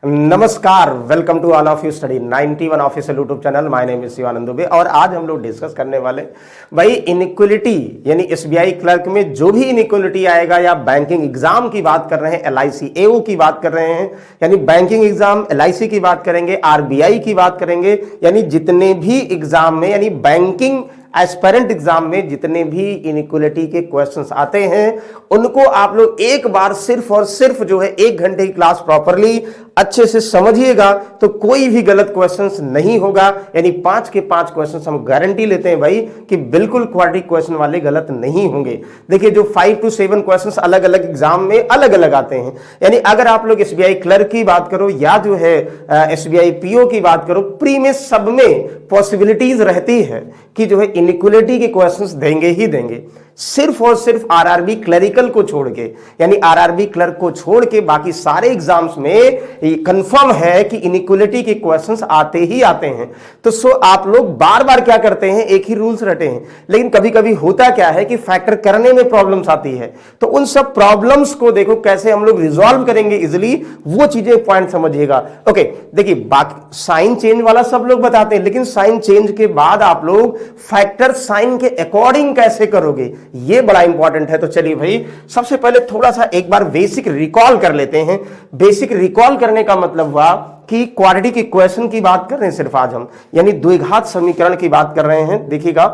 नमस्कार, welcome to all of you study 91 official YouTube channel. My name is Shivanand Dubey और आज हम लोग डिस्कस करने वाले भाई इनइक्वलिटी यानी एसबीआई क्लर्क में जो भी इनइक्वलिटी आएगा या बैंकिंग एग्जाम की बात कर रहे हैं, एलआईसी एओ की बात कर रहे हैं, यानी बैंकिंग एग्जाम एलआईसी की बात करेंगे, आरबीआई की बात करेंगे, यानी जितने भी एग्जाम में यानी बैंकिंग एस्पिरेंट एग्जाम में जितने भी इनइक्वलिटी के क्वेश्चंस आते हैं उनको आप लोग एक बार सिर्फ और सिर्फ जो है 1 घंटे की क्लास प्रॉपरली अच्छे से समझिएगा तो कोई भी गलत क्वेश्चंस नहीं होगा। यानी 5 के 5 क्वेश्चंस हम गारंटी लेते हैं भाई कि बिल्कुल क्वाड्रेटिक क्वेश्चन वाले गलत नहीं होंगे। देखिए जो 5 to 7 क्वेश्चंस अलग अलग एग्जाम में अलग अलग आते हैं, यानी अगर आप लोग एसबीआई क्लर्क की बात करो या जो है एसबीआई पीओ की बात करो, प्री में सब में पॉसिबिलिटीज रहती है कि जो है इनइक्वलिटी के क्वेश्चंस देंगे ही देंगे। सिर्फ और सिर्फ आरआरबी क्लरिकल को छोड़ के यानी आरआरबी क्लर्क को छोड़ के बाकी सारे एग्जाम्स में कंफर्म है कि इनइक्वलिटी के क्वेश्चंस आते ही आते हैं। तो सो आप लोग बार बार क्या करते हैं, एक ही रूल्स रटे हैं, लेकिन कभी कभी होता क्या है कि फैक्टर करने में प्रॉब्लम्स आती है। तो उन सब प्रॉब्लम्स को देखो कैसे हम लोग रिजॉल्व करेंगे इजिली, वो चीजें पॉइंट समझिएगा। ओके, देखिए बाकी साइन चेंज वाला सब लोग बताते हैं, लेकिन साइन चेंज के बाद आप लोग फैक्टर साइन के अकॉर्डिंग कैसे करोगे, ये बड़ा इंपॉर्टेंट है। तो चलिए भाई सबसे पहले थोड़ा सा एक बार बेसिक रिकॉल कर लेते हैं। बेसिक रिकॉल करने का मतलब हुआ कि क्वाड्रेटिक इक्वेशन की बात कर रहे हैं सिर्फ आज हम, यानी द्विघात समीकरण की बात कर रहे हैं, देखिएगा।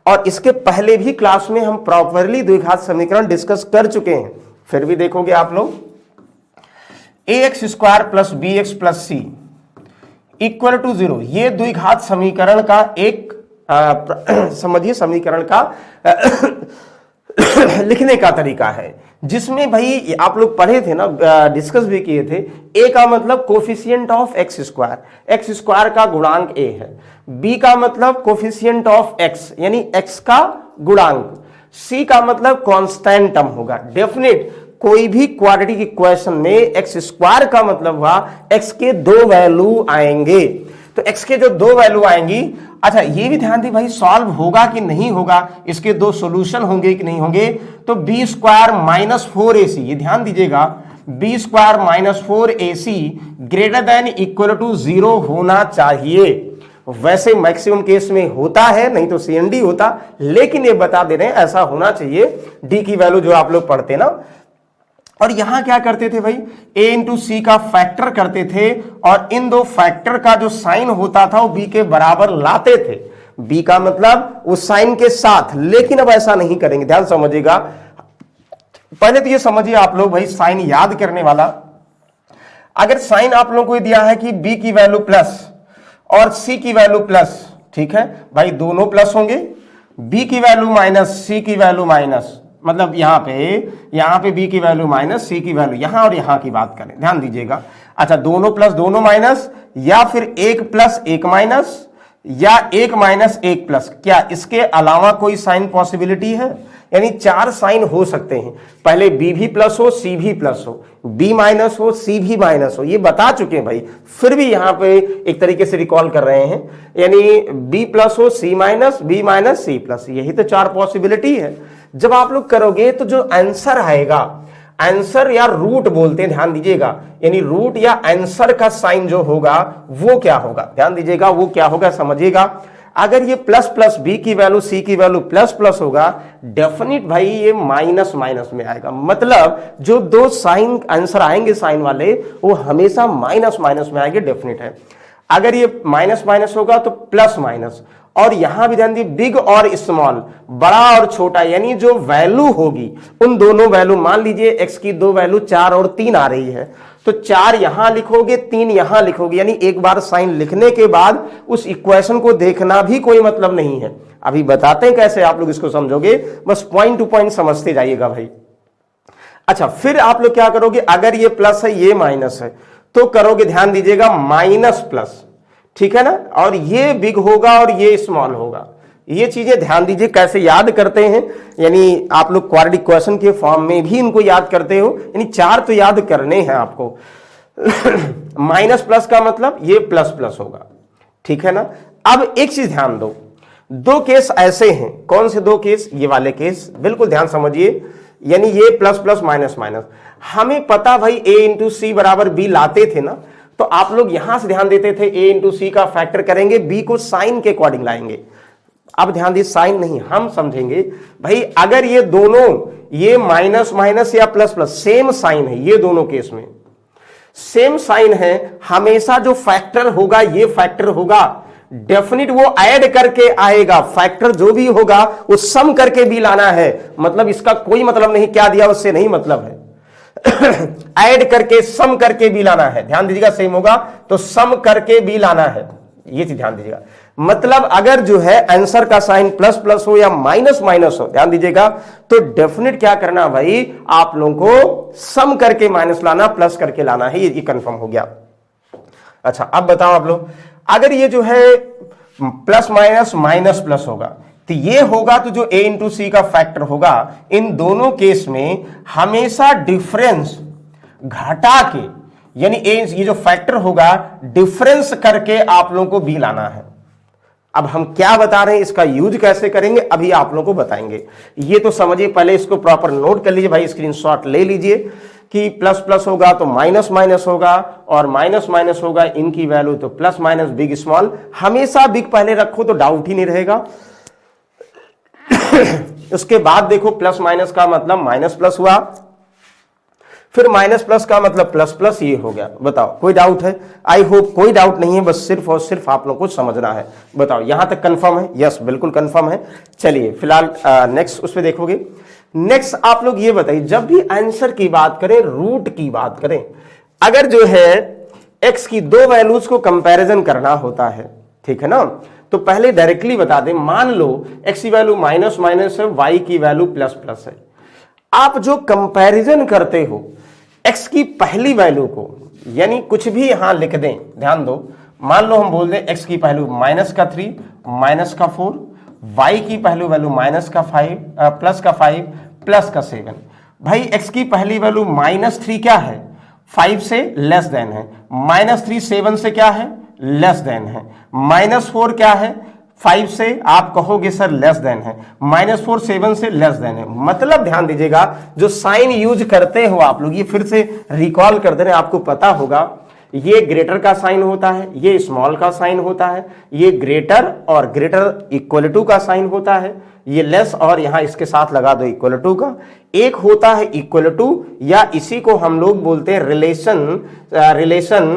और इसके पहले भी क्लास में हम प्रॉपरली द्विघात समीकरण डिस्कस कर चुके हैं, फिर भी देखोगे आप लोग ax² plus bx plus c equal to 0, ये द्विघात समीकरण का एक समझिए समीकरण का लिखने का तरीका है, जिसमें भाई आप लोग पढ़े थे ना, डिस्कस भी किए थे। ए का मतलब कोफिशिएंट ऑफ एक्स स्क्वायर का गुणांक ए है, बी का मतलब कोफिशिएंट ऑफ एक्स यानी एक्स का गुणांक, सी का मतलब कांस्टेंट टर्म होगा। डेफिनेट कोई भी क्वाड्रेटिक इक्वेशन में एक्स स्क्वायर का मतलब हुआ एक्स के 2 वैल्यू आएंगे, तो x के जो 2 वैल्यू आएंगी। अच्छा ये भी ध्यान दी भाई सॉल्व होगा कि नहीं होगा, इसके 2 सॉल्यूशन होंगे कि नहीं होंगे। तो b² माइनस 4ac, ये ध्यान दीजिएगा, b² minus 4ac greater than equal to 0 होना चाहिए। वैसे मैक्सिमम केस में होता है, नहीं तो CND होता, लेकिन ये बता दे रहे हैं ऐसा होना चाहिए। d की वैल्यू जो आप लोग पढ़ते ना, और यहां क्या करते थे भाई, a इंटू सी का फैक्टर करते थे और इन 2 फैक्टर का जो साइन होता था वो b के बराबर लाते थे। b का मतलब उस साइन के साथ, लेकिन अब ऐसा नहीं करेंगे, ध्यान समझिएगा। पहले तो ये समझिए आप लोग भाई साइन याद करने वाला, अगर साइन आप लोगों को दिया है कि b की वैल्यू प्लस और c की वैल्यू प्लस, ठीक है भाई, दोनों प्लस होंगे, b की वैल्यू माइनस c की वैल्यू माइनस, मतलब यहां पे b की वैल्यू माइनस c की वैल्यू, यहां और यहां की बात करें, ध्यान दीजिएगा। अच्छा दोनों प्लस दोनों माइनस, या फिर 1 प्लस 1 माइनस, या 1 माइनस 1 प्लस, क्या इसके अलावा कोई साइन पॉसिबिलिटी है? यानी 4 साइन हो सकते हैं, पहले b भी प्लस हो, c भी प्लस हो, b माइनस हो, c भी माइनस हो, ये बता चुके हैं भाई, फिर भी यहां पे एक तरीके से रिकॉल कर रहे हैं। यानी b प्लस हो, c minus, b minus c plus, यही तो 4 पॉसिबिलिटी है। जब आप लोग करोगे तो जो आंसर आएगा, आंसर या रूट बोलते हैं, ध्यान दीजिएगा, यानी रूट या आंसर का साइन जो होगा वो क्या होगा, ध्यान दीजिएगा, वो क्या होगा समझिएगा। अगर ये प्लस प्लस b की वैल्यू c की वैल्यू प्लस प्लस होगा, डेफिनेट भाई ये माइनस माइनस में आएगा, मतलब जो 2 साइन आंसर आएंगे साइन वाले वो हमेशा माइनस माइनस में आएंगे, डेफिनेट है। अगर ये माइनस माइनस होगा तो प्लस माइनस, और यहां भी ध्यान दी बिग और स्मॉल, बड़ा और छोटा, यानी जो वैल्यू होगी उन दोनों वैल्यू, मान लीजिए x की 2 वैल्यू 4 और 3 आ रही है, तो 4 यहां लिखोगे, 3 यहां लिखोगे, यानी एक बार साइन लिखने के बाद उस इक्वेशन को देखना भी कोई मतलब नहीं है। अभी बताते हैं कैसे आप लोग इसको समझोगे, बस पॉइंट टू पॉइंट समझते जाइएगा भाई। अच्छा फिर आप लोग क्या करोगे, अगर ये प्लस है ये माइनस है तो करोगे, ध्यान दीजिएगा, माइनस प्लस, ठीक है ना, और ये बिग होगा और ये स्मॉल होगा। ये चीजें ध्यान दीजिए कैसे याद करते हैं, यानी आप लोग क्वाड्रेटिक इक्वेशन के फॉर्म में भी इनको याद करते हो, यानी 4 तो याद करने हैं आपको। माइनस प्लस का मतलब ये प्लस प्लस होगा, ठीक है ना। अब एक चीज ध्यान दो, 2 केस ऐसे हैं, कौन से 2 केस, ये वाले केस बिल्कुल ध्यान समझिए, यानी ये प्लस प्लस माइनस माइनस, हमें पता भाई a इंटू सी बराबर b लाते थे ना, तो आप लोग यहां से ध्यान देते थे ए इंटू सी का फैक्टर करेंगे, बी को साइन के अकॉर्डिंग लाएंगे। अब ध्यान दीजिए, साइन नहीं, हम समझेंगे भाई अगर ये दोनों, ये माइनस माइनस या प्लस प्लस सेम साइन है, ये दोनों केस में सेम साइन है, हमेशा जो फैक्टर होगा ये फैक्टर होगा, डेफिनिट वो ऐड करके आएगा, फैक्टर जो भी होगा वो सम करके भी लाना है। मतलब इसका कोई मतलब नहीं क्या दिया उससे नहीं मतलब है ऐड करके सम करके भी लाना है। ध्यान दीजिएगा, सेम होगा तो सम करके भी लाना है, ये चीज ध्यान दीजिएगा। मतलब अगर जो है आंसर का साइन प्लस प्लस हो या माइनस माइनस हो, ध्यान दीजिएगा, तो डेफिनेट क्या करना भाई, आप लोगों को सम करके माइनस लाना, प्लस करके लाना है, ये कंफर्म हो गया। अच्छा अब बताओ आप लोग, अगर ये जो है प्लस माइनस माइनस प्लस होगा तो ये होगा, तो जो a इंटू सी का फैक्टर होगा इन दोनों केस में हमेशा डिफरेंस घटा के, यानी ये जो फैक्टर होगा डिफरेंस करके आप लोगों को b लाना है। अब हम क्या बता रहे हैं, इसका यूज कैसे करेंगे अभी आप लोगों को बताएंगे। ये तो समझिए, पहले इसको प्रॉपर नोट कर लीजिए भाई, स्क्रीनशॉट ले लीजिए कि प्लस प्लस होगा तो माइनस माइनस होगा, और माइनस माइनस होगा इनकी वैल्यू तो प्लस माइनस बिग स्मॉल, हमेशा बिग पहले रखो तो डाउट ही नहीं रहेगा उसके बाद देखो प्लस माइनस का मतलब माइनस प्लस हुआ, फिर माइनस प्लस का मतलब प्लस प्लस, ये हो गया। बताओ कोई डाउट है? आई होप कोई डाउट नहीं है, बस सिर्फ और सिर्फ आप लोग को समझना है। बताओ यहां तक कंफर्म है? यस बिल्कुल कंफर्म है। चलिए फिलहाल नेक्स्ट उस पर देखोगे। नेक्स्ट आप लोग ये बताइए, जब भी आंसर की बात करें, रूट की बात करें, अगर जो है एक्स की दो वैल्यूज को कंपैरिजन करना होता है, ठीक है ना, तो पहले डायरेक्टली बता दें, मान लो एक्स की वैल्यू माइनस माइनस है, वाई की वैल्यू प्लस प्लस है। आप जो कंपैरिजन करते हो एक्स की पहली वैल्यू को, यानी कुछ भी यहां लिख दें, ध्यान दो, मान लो हम बोल दें एक्स की पहलू माइनस का 3, माइनस का 4, वाई की पहलू वैल्यू माइनस का 5, प्लस का 5, प्लस का 7। भाई एक्स की पहली वैल्यू -3 क्या है, 5 से लेस देन है, -3 7 से क्या है, लेस देन है, -4 क्या है, 5 से आप कहोगे सर लेस देन है, -4 7 से लेस देन है। मतलब ध्यान दीजिएगा, जो साइन यूज करते हो आप लोग, ये फिर से रिकॉल कर देने, आपको पता होगा, ये ग्रेटर का साइन होता है, ये स्मॉल का साइन होता है, ये ग्रेटर और ग्रेटर इक्वल टू का साइन होता है, ये लेस और यहां इसके साथ लगा दो इक्वल टू का, एक होता है इक्वल टू, या इसी को हम लोग बोलते हैं relation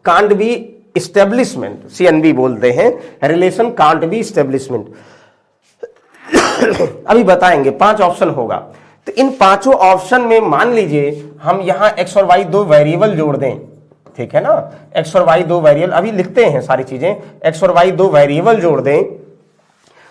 can't be establishment, CNB बोलते हैं, रिलेशन कांट बी इस्टेब्लिशमेंट। अभी बताएंगे, 5 ऑप्शन होगा, तो इन पांचों ऑप्शन में मान लीजिए हम यहां एक्स और वाई 2 वेरिएबल जोड़ दें, ठीक है ना, एक्स और वाई 2 वेरिएबल, अभी लिखते हैं सारी चीजें, एक्स और वाई 2 वेरिएबल जोड़ दें,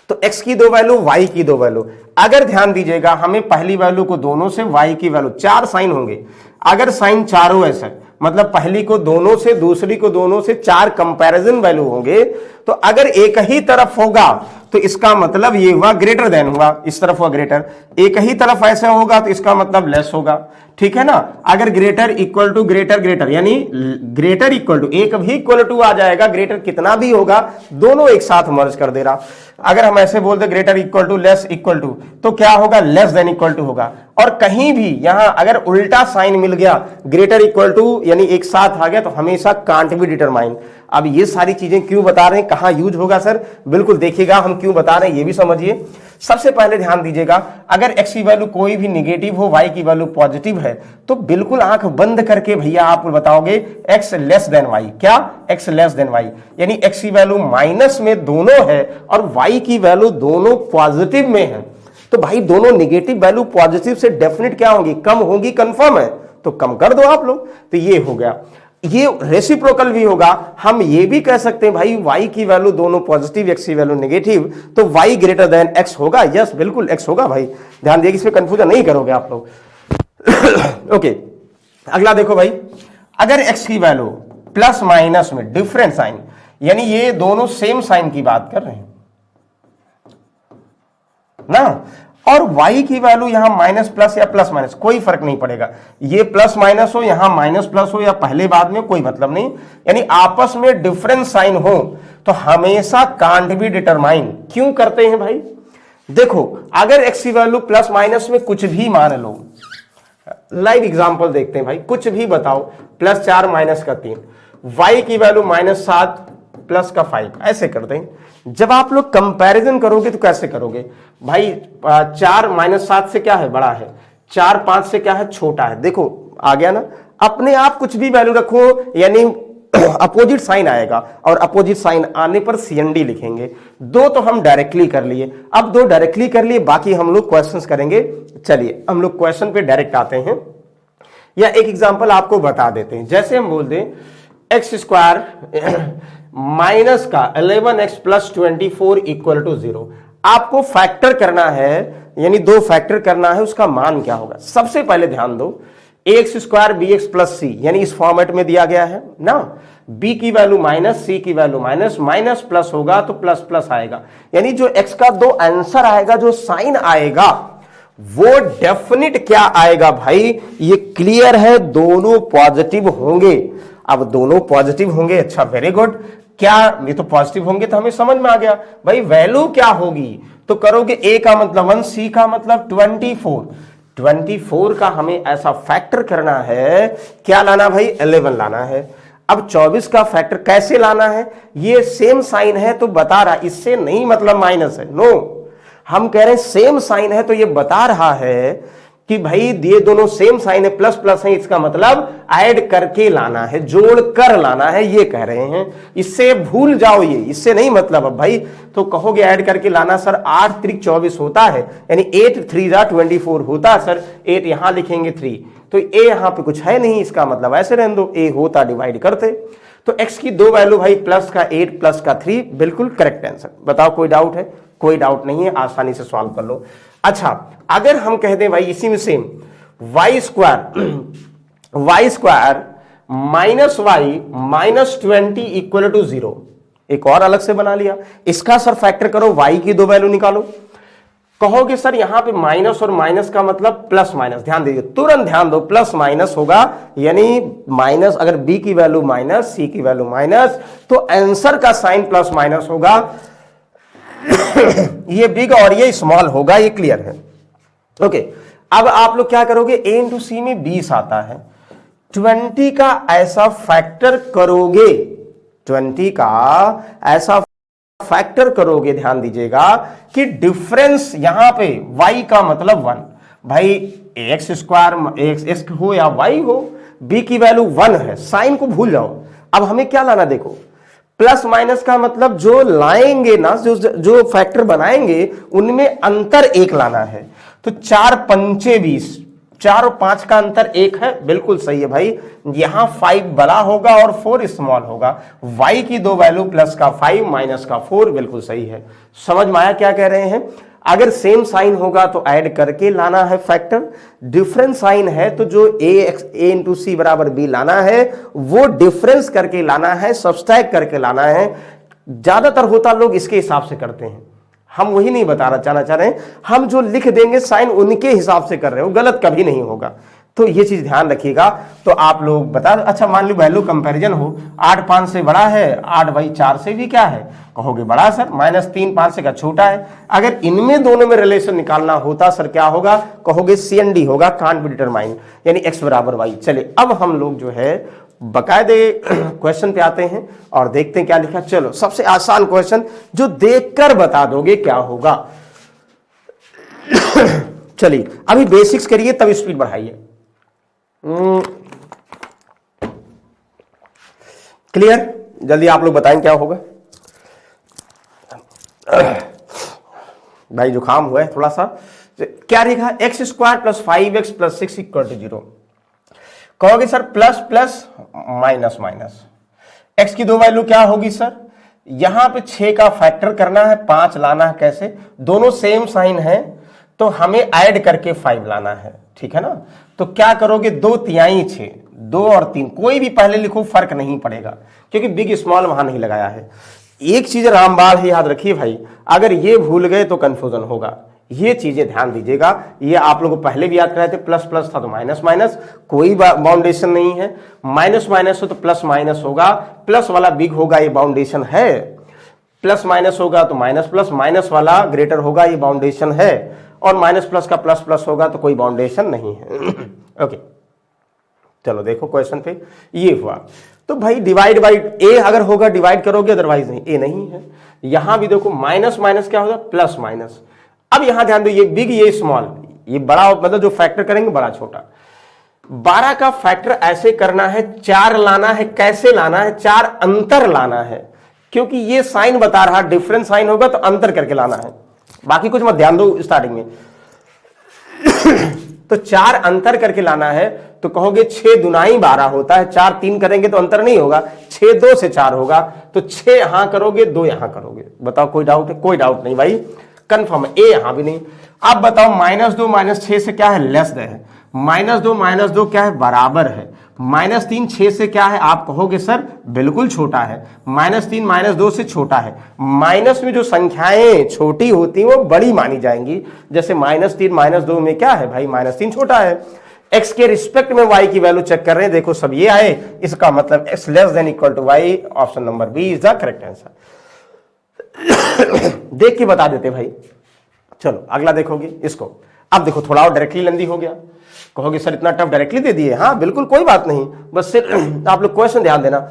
तो x की 2 वैल्यू, y की 2 वैल्यू। अगर ध्यान दीजिएगा, हमें पहली वैल्यू को दोनों से, y की वैल्यू, 4 साइन होंगे, अगर साइन चारों ऐसा, मतलब पहली को दोनों से, दूसरी को दोनों से, 4 कंपैरिजन वैल्यू होंगे, तो अगर एक ही तरफ होगा तो इसका मतलब ये हुआ ग्रेटर देन हुआ, इस तरफ हुआ ग्रेटर, एक ही तरफ ऐसा होगा तो इसका मतलब लेस होगा, ठीक है ना। अगर greater equal to greater greater, यानी ग्रेटर इक्वल टू, एक भी इक्वल टू आ जाएगा, ग्रेटर कितना भी होगा दोनों एक साथ मर्ज कर दे रहा। अगर हम ऐसे बोलते greater equal to less equal to, तो क्या होगा, लेस देन इक्वल टू होगा। और कहीं भी यहां अगर उल्टा साइन मिल गया, ग्रेटर इक्वल टू यानी एक साथ आ गया, तो हमेशा कांट बी डिटरमाइन। अब ये सारी चीजें क्यों बता रहे हैं, कहां यूज होगा सर, बिल्कुल देखिएगा हम क्यों बता रहे हैं ये भी समझिए। सबसे पहले ध्यान दीजिएगा, अगर एक्स की वैल्यू कोई भी निगेटिव हो, वाई की वैल्यू पॉजिटिव है, तो बिल्कुल आंख बंद करके भैया आप बताओगे एक्स लेस देन वाई, क्या, एक्स लेस देन वाई, यानी एक्स की वैल्यू माइनस में दोनों है और वाई की वैल्यू दोनों पॉजिटिव में है, तो भाई दोनों निगेटिव वैल्यू पॉजिटिव से डेफिनेट क्या होगी, कम होगी, कंफर्म है, तो कम कर दो आप लोग। तो ये हो गया, ये रेसिप्रोकल भी होगा। हम ये भी कह सकते हैं भाई y की वैल्यू दोनों पॉजिटिव, x की वैल्यू नेगेटिव, तो y ग्रेटर देन x होगा। यस बिल्कुल x होगा भाई, ध्यान दिए, इसमें कंफ्यूजन नहीं करोगे आप लोग। ओके, अगला देखो भाई, अगर x की वैल्यू प्लस माइनस में डिफरेंट साइन, यानी ये दोनों सेम साइन की बात कर रहे हैं ना, और y की वैल्यू यहां माइनस प्लस या प्लस माइनस कोई फर्क नहीं पड़ेगा, ये प्लस माइनस हो, यहां माइनस प्लस हो या पहले बाद में, कोई मतलब नहीं, यानी आपस में डिफरेंट साइन हो तो हमेशा कांट बी डिटरमाइन। क्यों करते हैं भाई, देखो अगर x की वैल्यू प्लस माइनस में कुछ भी मान लो, लाइव एग्जांपल देखते हैं भाई, कुछ भी बताओ, +4 -3, y की वैल्यू -7 +5, ऐसे करते हैं। जब आप लोग कंपैरिजन करोगे तो कैसे करोगे भाई? 4 -7 से क्या है? बड़ा है। 4 5 से क्या है? छोटा है। देखो आ गया ना, अपने आप कुछ भी वैल्यू रखो यानी अपोजिट साइन आएगा, और अपोजिट साइन आने पर CND लिखेंगे। दो तो हम डायरेक्टली कर लिए, अब दो डायरेक्टली कर लिए, बाकी हम लोग क्वेश्चंस करेंगे। चलिए हम लोग क्वेश्चन पे डायरेक्ट आते हैं, या एक एग्जांपल आपको बता देते हैं। जैसे हम बोल दें x² माइनस का 11x + 24 = 0। आपको फैक्टर करना है, यानी दो फैक्टर करना है, उसका मान क्या होगा? सबसे पहले ध्यान दो, ax² bx + c, यानी इस फॉर्मेट में दिया गया है ना, b की वैल्यू माइनस, c की वैल्यू माइनस, माइनस प्लस होगा तो प्लस प्लस आएगा, यानी जो x का दो आंसर आएगा, जो साइन आएगा वो डेफिनिट क्या आएगा भाई? ये क्लियर है, दोनों पॉजिटिव होंगे। अब दोनों पॉजिटिव होंगे, अच्छा वेरी गुड। क्या ये तो पॉजिटिव होंगे तो हमें समझ में आ गया भाई वैल्यू क्या होगी। तो करोगे a का मतलब 1, c का मतलब 24, 24 का हमें ऐसा फैक्टर करना है, क्या लाना भाई? 11 लाना है। अब 24 का फैक्टर कैसे लाना है? ये सेम साइन है तो बता रहा, इससे नहीं मतलब माइनस है, नो, हम कह रहे हैं सेम साइन है तो ये बता रहा है कि भाई ये दोनों सेम साइन है, प्लस प्लस है, इसका मतलब ऐड करके लाना है, जोड़ कर लाना है, ये कह रहे हैं। इससे भूल जाओ, ये इससे नहीं मतलब अब भाई। तो कहोगे ऐड करके लाना सर, 8 3 24 होता है, यानी 8 3 24 होता है सर, 8 यहां लिखेंगे 3, तो ए यहां पे कुछ है नहीं, इसका मतलब ऐसे रहने दो, ए होता डिवाइड करते। तो x की दो वैल्यू भाई, प्लस का 8 प्लस का 3, बिल्कुल करेक्ट आंसर। बताओ कोई डाउट है? कोई डाउट नहीं है, आसानी से सॉल्व कर लो। अच्छा अगर हम कह दें भाई इसी में same y² minus y minus 20 = 0, एक और अलग से बना लिया, इसका सर फैक्टर करो, y की दो वैल्यू निकालो। कहोगे सर यहां पे माइनस और माइनस का मतलब प्लस माइनस, ध्यान दीजिए, तुरंत ध्यान दो, प्लस माइनस होगा, यानी माइनस, अगर b की वैल्यू माइनस, c की वैल्यू माइनस, तो आंसर का साइन प्लस माइनस होगा। ये बिग और ये स्मॉल होगा, ये क्लियर है। ओके, अब आप लोग क्या करोगे? a इंटू सी में 20 आता है, 20 का ऐसा फैक्टर करोगे, 20 का ऐसा फैक्टर करोगे, ध्यान दीजिएगा कि डिफरेंस यहां पे y का मतलब 1, भाई x² हो या y हो, b की वैल्यू 1 है, साइन को भूल जाओ। अब हमें क्या लाना? देखो प्लस माइनस का मतलब जो लाएंगे ना, जो फैक्टर बनाएंगे उनमें अंतर 1 लाना है। तो 4 पंचे 20, 4 और 5 का अंतर 1 है, बिल्कुल सही है भाई। यहां 5 बड़ा होगा और 4 स्मॉल होगा। y की दो वैल्यू, प्लस का 5 माइनस का 4, बिल्कुल सही है। समझ में आया क्या कह रहे हैं? अगर सेम साइन होगा तो ऐड करके लाना है फैक्टर, डिफरेंट साइन है तो जो a इंटू सी बराबर b लाना है वो डिफरेंस करके लाना है, सब्सट्रैक्ट करके लाना है। ज्यादातर होता लोग इसके हिसाब से करते हैं, हम वही नहीं बताना चाह रहे हैं, हम जो लिख देंगे साइन उनके हिसाब से कर रहे हो, गलत कभी नहीं होगा। तो ये चीज ध्यान रखिएगा। तो आप लोग बता, अच्छा मान लो वैल्यू कंपैरिजन हो, 8 5 से बड़ा है, 8 भाई 4 से भी क्या है? कहोगे बड़ा सर, -3 5 से का छोटा है। अगर इनमें दोनों में रिलेशन निकालना होता सर क्या होगा? कहोगे CND होगा, कांट बी डिटरमाइन, यानी x बराबर y। चलिए अब हम लोग जो है बकायदे क्वेश्चन पे आते हैं और देखते हैं क्या लिखा। चलो सबसे आसान क्वेश्चन जो देखकर बता दोगे क्या होगा। चलिए अभी बेसिक्स करिए तब स्पीड बढ़ाइए। क्लियर? जल्दी आप लोग बताएं क्या होगा। भाई जुकाम हुआ है थोड़ा सा। क्या लिखा? x² + 5x + 6 = 0। कहोगे sir plus plus minus minus, x की दो वैल्यू क्या होगी सर? यहां पे 6 का फैक्टर करना है, 5 लाना है। कैसे? दोनों सेम साइन है तो हमें ऐड करके 5 लाना है, ठीक है ना। तो क्या करोगे? 2 तिहाई 6, 2 और 3, कोई भी पहले लिखो फर्क नहीं पड़ेगा क्योंकि बिग स्मॉल वहां नहीं लगाया है। एक चीज रामबाण है, याद रखिए भाई, अगर ये भूल गए तो कंफ्यूजन होगा। ये चीजें ध्यान दीजिएगा, ये आप लोगों को पहले भी याद कराए थे। प्लस प्लस था तो माइनस माइनस, कोई बाउंडेशन नहीं है। माइनस माइनस हो तो प्लस माइनस होगा, प्लस वाला बिग होगा, ये बाउंडेशन है। प्लस माइनस होगा तो माइनस प्लस, माइनस वाला ग्रेटर होगा, ये बाउंडेशन है। और माइनस प्लस का प्लस प्लस होगा तो कोई बाउंडेशन नहीं है। ओके, चलो देखो क्वेश्चन पे ये हुआ। तो भाई डिवाइड बाई ए अगर होगा डिवाइड करोगे, अदरवाइज नहीं, ए नहीं है। यहां भी देखो माइनस माइनस क्या होगा, प्लस माइनस। अब यहां ध्यान दो, ये बिग ये स्मॉल, ये बड़ा मतलब जो फैक्टर करेंगे बड़ा छोटा। 12 का फैक्टर ऐसे करना है, 4 लाना है। कैसे लाना है, 4 अंतर लाना है, क्योंकि ये साइन बता रहा डिफरेंस साइन होगा तो अंतर करके लाना है, बाकी कुछ मत ध्यान दो स्टार्टिंग में। तो 4 अंतर करके लाना है, तो कहोगे 6 दुनाई 12 होता है, 4 3 करेंगे तो अंतर नहीं होगा, 6 2 से 4 होगा, तो 6 यहां करोगे 2 यहां करोगे। बताओ कोई डाउट है? कोई डाउट नहीं भाई, कंफर्म है। ए यहां भी नहीं। अब बताओ -2 -6 से क्या है, लेस है। -2 क्या है, बराबर है। -3 6 से क्या है, आप कहोगे सर बिल्कुल छोटा है। -3 -2 से छोटा है। माइनस में जो संख्याएं छोटी होती हैं वो बड़ी मानी जाएंगी, जैसे -3 -2 में क्या है भाई, -3 छोटा है। x के रिस्पेक्ट में y की वैल्यू चेक कर रहे हैं, देखो सब ये आए, इसका मतलब x less than equal to y, option number B is the correct answer. देख के बता देते भाई। चलो अगला देखोगे इसको। अब देखो थोड़ा और डायरेक्टली लेंदी हो गया, कहोगे सर इतना टफ डायरेक्टली दे दिए। हाँ बिल्कुल कोई बात नहीं, बस सिर्फ आप लोग क्वेश्चन ध्यान देना।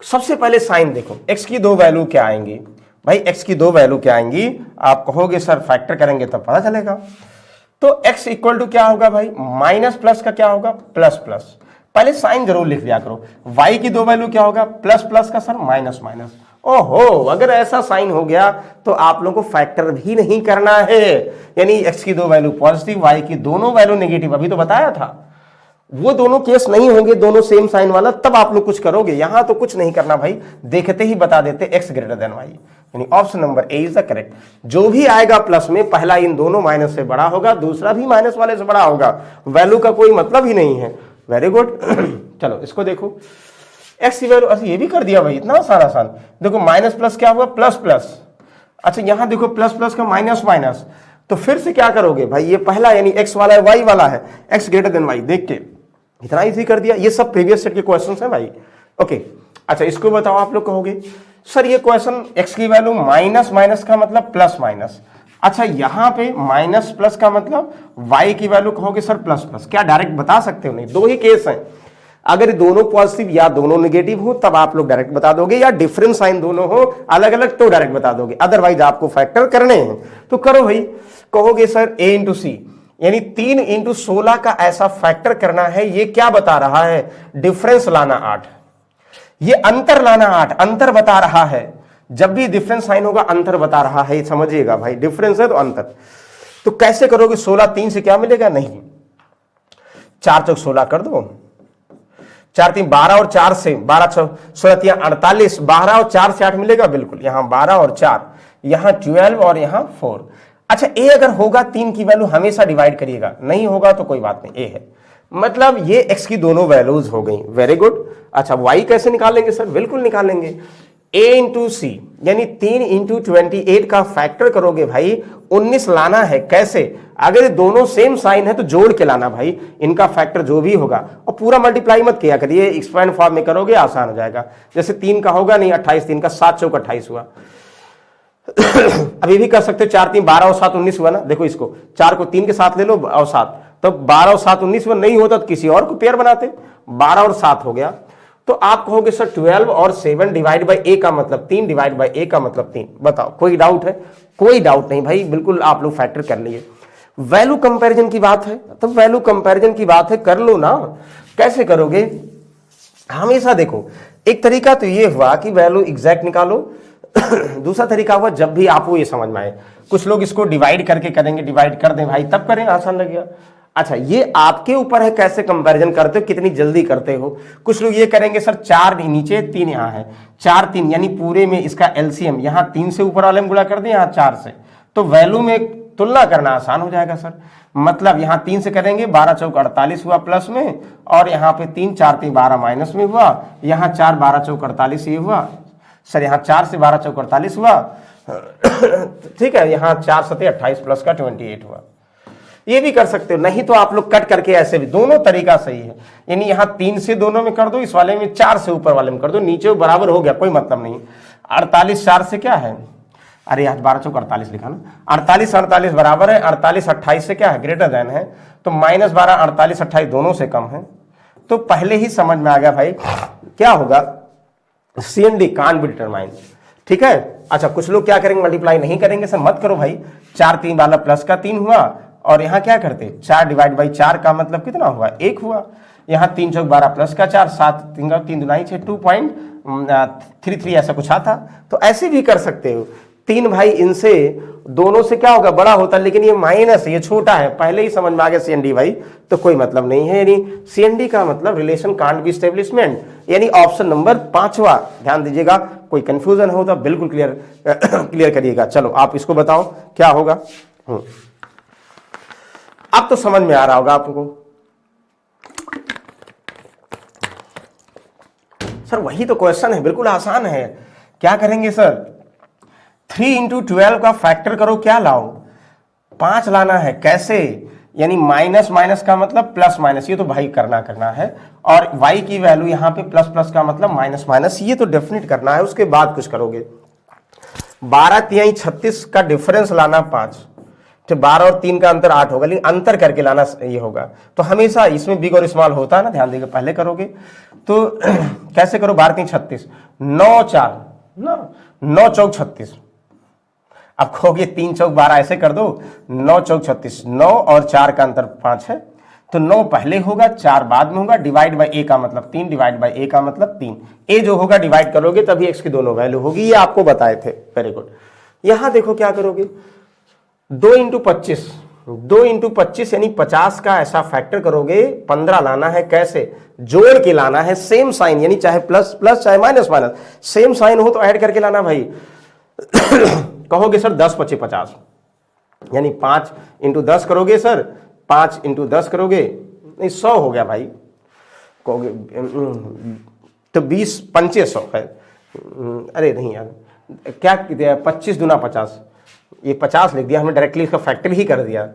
सबसे पहले साइन देखो, x की 2 वैल्यू क्या आएंगी भाई, x की 2 वैल्यू क्या आएंगी, आप कहोगे सर फैक्टर करेंगे तब पता चलेगा। तो x इक्वल टू क्या होगा भाई, माइनस प्लस का क्या होगा, प्लस प्लस। पहले साइन जरूर लिख लिया करो। y की 2 वैल्यू क्या होगा, प्लस प्लस का सर माइनस माइनस। ओहो, अगर ऐसा साइन हो गया तो आप लोगों को फैक्टर भी नहीं करना है, यानी x की 2 वैल्यू पॉजिटिव, y की दोनों वैल्यू नेगेटिव, अभी तो बताया था। वो दोनों केस नहीं होंगे, दोनों सेम साइन वाला, तब आप लोग कुछ करोगे। यहां तो कुछ नहीं करना भाई, देखते ही बता देते x ग्रेटर देन y, यानी option number A is the correct. जो भी आएगा प्लस में, पहला इन दोनों माइनस से बड़ा होगा, दूसरा भी माइनस वाले से बड़ा होगा, वैल्यू का कोई मतलब ही नहीं है। Very good. चलो इसको देखो, x की वैल्यू, अच्छा ये भी कर दिया भाई, इतना आसान। देखो माइनस प्लस क्या हुआ, प्लस प्लस। अच्छा यहां देखो प्लस प्लस का माइनस माइनस, तो फिर से क्या करोगे भाई, ये पहला यानी x वाला है, y वाला है, x ग्रेटर देन y, देख के इतना इजी कर दिया। ये सब प्रीवियस सेट के क्वेश्चंस हैं भाई। ओके अच्छा इसको बताओ, आप लोग कहोगे सर ये क्वेश्चन x की वैल्यू माइनस माइनस का मतलब प्लस माइनस। अच्छा यहां पे माइनस प्लस का मतलब y की वैल्यू कहोगे सर प्लस प्लस। क्या डायरेक्ट बता सकते हो? नहीं, दो ही केस हैं, अगर दोनों पॉजिटिव या दोनों नेगेटिव हो तब आप लोग डायरेक्ट बता दोगे, या डिफरेंट साइन दोनों हो अलग अलग तो डायरेक्ट बता दोगे, अदरवाइज आपको फैक्टर करने हैं। तो करो भाई, कहोगे सर a इंटू सी, यानी 3 इंटू 16 का ऐसा फैक्टर करना है। ये क्या बता रहा है, डिफरेंस लाना 8, ये अंतर लाना 8, अंतर बता रहा है। जब भी डिफरेंस साइन होगा अंतर बता रहा है, समझिएगा भाई, डिफरेंस है तो अंतर। तो कैसे करोगे, 16 3 से क्या मिलेगा, नहीं 4 चौक 16 कर दो, 4 3 12 और 4 से 12 16 3 48, 12 और 4 से 8 मिलेगा, बिल्कुल यहां 12 और 4, यहां 12 और यहां 4। अच्छा ए अगर होगा 3 की वैल्यू हमेशा डिवाइड करिएगा, नहीं होगा तो कोई बात नहीं, ए है, मतलब ये x की दोनों वैल्यूज हो गई। Very good. अच्छा y कैसे निकालेंगे सर, बिल्कुल निकालेंगे, a इंटू सी, यानी 3 इंटू 28 का फैक्टर करोगे भाई, 19 लाना है। कैसे, अगर दोनों सेम साइन है तो जोड़ के लाना भाई, इनका फैक्टर जो भी होगा, और पूरा मल्टीप्लाई मत किया करिए, एक्सपेंड फॉर्म में करोगे आसान हो जाएगा। जैसे 3 का होगा नहीं 28, 3 का 7 चौक 28 हुआ। अभी भी कर सकते हो, 4 3 12 और 7 19 हुआ ना। देखो इसको 4 को 3 के साथ ले लो और 7, तो 12 और 7 19 हुआ, नहीं होता तो किसी और को पेयर बनाते, 12 और 7 हो गया। तो आप कहोगे सर 12 और 7 डिवाइड बाई a का मतलब 3, डिवाइड बाई a का मतलब 3। बताओ कोई डाउट है? कोई डाउट नहीं भाई, बिल्कुल आप लोग फैक्टर कर लिए। वैल्यू कंपैरिजन की बात है, तो वैल्यू कंपैरिजन की बात है, कर लो ना। कैसे करोगे, हमेशा देखो, एक तरीका तो ये हुआ कि वैल्यू एग्जैक्ट निकालो, दूसरा तरीका हुआ जब भी आपको ये समझ में आए, कुछ लोग इसको डिवाइड करके करेंगे, डिवाइड कर दें भाई तब करें, आसान लगेगा। अच्छा ये आपके ऊपर है कैसे कंपैरिजन करते हो, कितनी जल्दी करते हो। कुछ लोग ये करेंगे सर 4 नीचे 3 यहाँ है, 4 3 यानी पूरे में इसका एलसीएम यहाँ 3 से ऊपर वाले में गुणा कर दें, यहाँ 4 से, तो वैल्यू में तुलना करना आसान हो जाएगा सर। मतलब यहाँ 3 से करेंगे, 12 चौक 48 हुआ प्लस में, और यहाँ पे 3 4 3 12 माइनस में हुआ, यहाँ 4 12 चौक 48 ये हुआ सर, यहाँ 4 से 12 चौक 48 हुआ, ठीक है, यहाँ 4 7 28 प्लस का 28 हुआ। ये भी कर सकते हो, नहीं तो आप लोग कट करके ऐसे भी, दोनों तरीका सही है। यानी यहाँ 3 से दोनों में कर दो, इस वाले में 4 से ऊपर वाले में कर दो, नीचे बराबर हो गया, कोई मतलब नहीं। 48 4 से क्या है अरे आज 12 चौक 48 लिखा ना, 48 48 बराबर है 48 28 से क्या है, ग्रेटर देन है, तो -12 48 28 दोनों से कम है। तो पहले ही समझ में आ गया भाई क्या होगा, CND कांट बी डिटरमाइन। ठीक है, अच्छा कुछ लोग क्या करेंगे, मल्टीप्लाई नहीं करेंगे, सर मत करो भाई, 4 3 वाला प्लस का 3 हुआ, और यहाँ क्या करते 4 डिवाइड बाई 4 का मतलब कितना हुआ 1 हुआ, यहाँ 3 चौक 12 प्लस का 4 7 3 दुनाई 6 2.33 ऐसा कुछ आता। तो ऐसे भी कर सकते हो, 3 भाई इनसे दोनों से क्या होगा बड़ा होता, लेकिन ये माइनस ये छोटा है, पहले ही समझ में आ गया CND भाई, तो कोई मतलब नहीं है। यानी CND का मतलब रिलेशन कांट बी एस्टेब्लिशमेंट, यानी ऑप्शन नंबर 5वां। ध्यान दीजिएगा, कोई कंफ्यूजन हो तो बिल्कुल क्लियर करिएगा। चलो आप इसको बताओ क्या होगा। अब तो समझ में आ रहा होगा आपको, सर वही तो क्वेश्चन है, बिल्कुल आसान है। क्या करेंगे सर, 3 × 12 का फैक्टर करो, क्या लाओ 5 लाना है, कैसे, यानी माइनस माइनस का मतलब प्लस माइनस, ये तो भाई करना है, और y की वैल्यू यहाँ पे प्लस प्लस का मतलब माइनस माइनस, ये तो डेफिनेट करना है। उसके बाद कुछ करोगे, 12 3 36 का डिफरेंस लाना 5, तो 12 और 3 का अंतर 8 होगा, लेकिन अंतर करके लाना ये होगा। तो हमेशा इसमें बिग और स्मॉल होता है ना, ध्यान देगा, पहले करोगे तो कैसे करो, 12 3 36, 9 4 ना, 9 चौक 36, अब कहोगे 3 चौक 12 ऐसे कर दो, 9 चौक 36, 9 और 4 का अंतर 5 है, तो 9 पहले होगा 4 बाद में होगा, डिवाइड बाई a का मतलब 3, डिवाइड बाई a का मतलब 3, a जो होगा डिवाइड करोगे तभी x की दोनों वैल्यू होगी, ये आपको बताए थे। Very good. यहां देखो क्या करोगे, 2 × 25, 2 × 25 यानी 50 का ऐसा फैक्टर करोगे, 15 लाना है, कैसे जोड़ के लाना है, सेम साइन, यानी चाहे प्लस प्लस चाहे माइनस माइनस, सेम साइन हो तो ऐड करके लाना भाई। कहोगे सर 10 25 50, यानी 5 × 10 करोगे सर, 5 × 10 करोगे, नहीं 100 हो गया भाई, कहोगे तो 20 500 है, अरे नहीं यार क्या 25 दूना 50, ये 50 लिख दिया हमने, डायरेक्टली इसका फैक्टर ही कर दिया।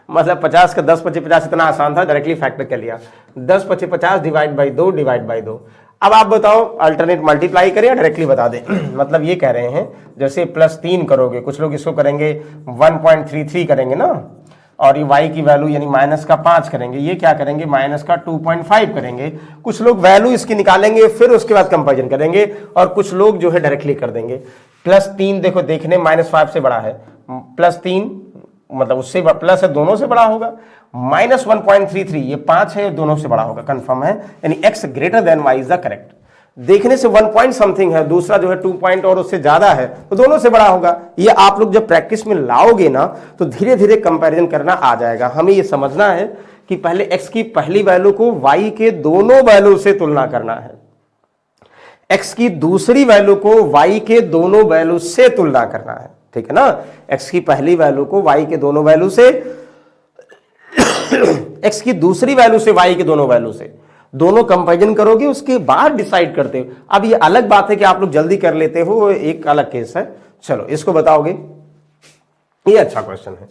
मतलब 50 का 10 25 50 इतना आसान था, डायरेक्टली फैक्टर कर लिया, 10 25 50 डिवाइड बाई 2 डिवाइड बाई 2। अब आप बताओ अल्टरनेट मल्टीप्लाई करें या डायरेक्टली बता दें। मतलब ये कह रहे हैं जैसे +3 करोगे, कुछ लोग इसको करेंगे 1.33 करेंगे ना, और ये y की वैल्यू यानी माइनस का 5 करेंगे, ये क्या करेंगे माइनस का 2.5 करेंगे, कुछ लोग वैल्यू इसकी निकालेंगे फिर उसके बाद कंपेरिजन करेंगे, और कुछ लोग जो है डायरेक्टली कर देंगे। +3 देखो देखने -5 से बड़ा है, +3 मतलब उससे प्लस है, दोनों से बड़ा होगा, -1.33 ये 5 है, दोनों से बड़ा होगा, कंफर्म है, यानी x greater than y is the correct. देखने से 1 पॉइंट समथिंग है, दूसरा जो है 2 पॉइंट और उससे ज्यादा है, तो दोनों से बड़ा होगा। ये आप लोग जब प्रैक्टिस में लाओगे ना तो धीरे धीरे कंपैरिजन करना आ जाएगा। हमें ये समझना है कि पहले x की पहली वैल्यू को y के दोनों वैल्यू से तुलना करना है, x की दूसरी वैल्यू को y के दोनों वैल्यू से तुलना करना है, ठीक है ना। x की पहली वैल्यू को y के दोनों वैल्यू से x की दूसरी वैल्यू से y के दोनों वैल्यू से, दोनों कंपैरिजन करोगे, उसके बाद डिसाइड करते हो। अब ये अलग बात है कि आप लोग जल्दी कर लेते हो, एक अलग केस है। चलो इसको बताओगे, ये अच्छा क्वेश्चन है।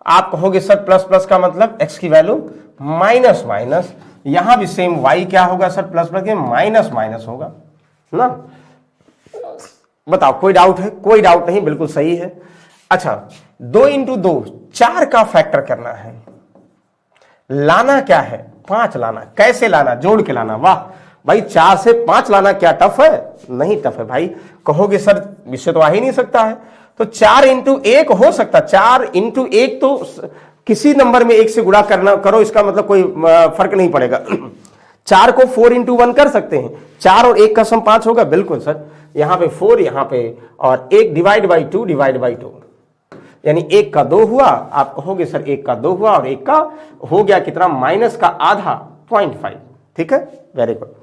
आप कहोगे सर प्लस प्लस का मतलब x की वैल्यू माइनस माइनस, यहां भी सेम y क्या होगा सर, प्लस प्लस के माइनस माइनस होगा ना। बताओ कोई डाउट है? कोई डाउट नहीं, बिल्कुल सही है। अच्छा 2 × 2 4 का फैक्टर करना है, लाना क्या है 5 लाना, कैसे लाना, जोड़ के लाना। वाह भाई 4 से 5 लाना क्या टफ है? नहीं टफ है भाई। कहोगे सर इससे तो आ ही नहीं सकता है, तो 4 × 1 हो सकता, 4 × 1 तो किसी नंबर में 1 से गुणा करना करो, इसका मतलब कोई फर्क नहीं पड़ेगा। 4 को 4 × 1 कर सकते हैं, 4 और 1 का सम 5 होगा, बिल्कुल सर। यहां पे 4 यहां पे, और 1 डिवाइड बाई 2 डिवाइड बाई 2, यानी 1 का 2 हुआ। आप कहोगे सर 1 का 2 हुआ और 1 का हो गया कितना, माइनस का आधा 0.5, ठीक है, वेरी गुड।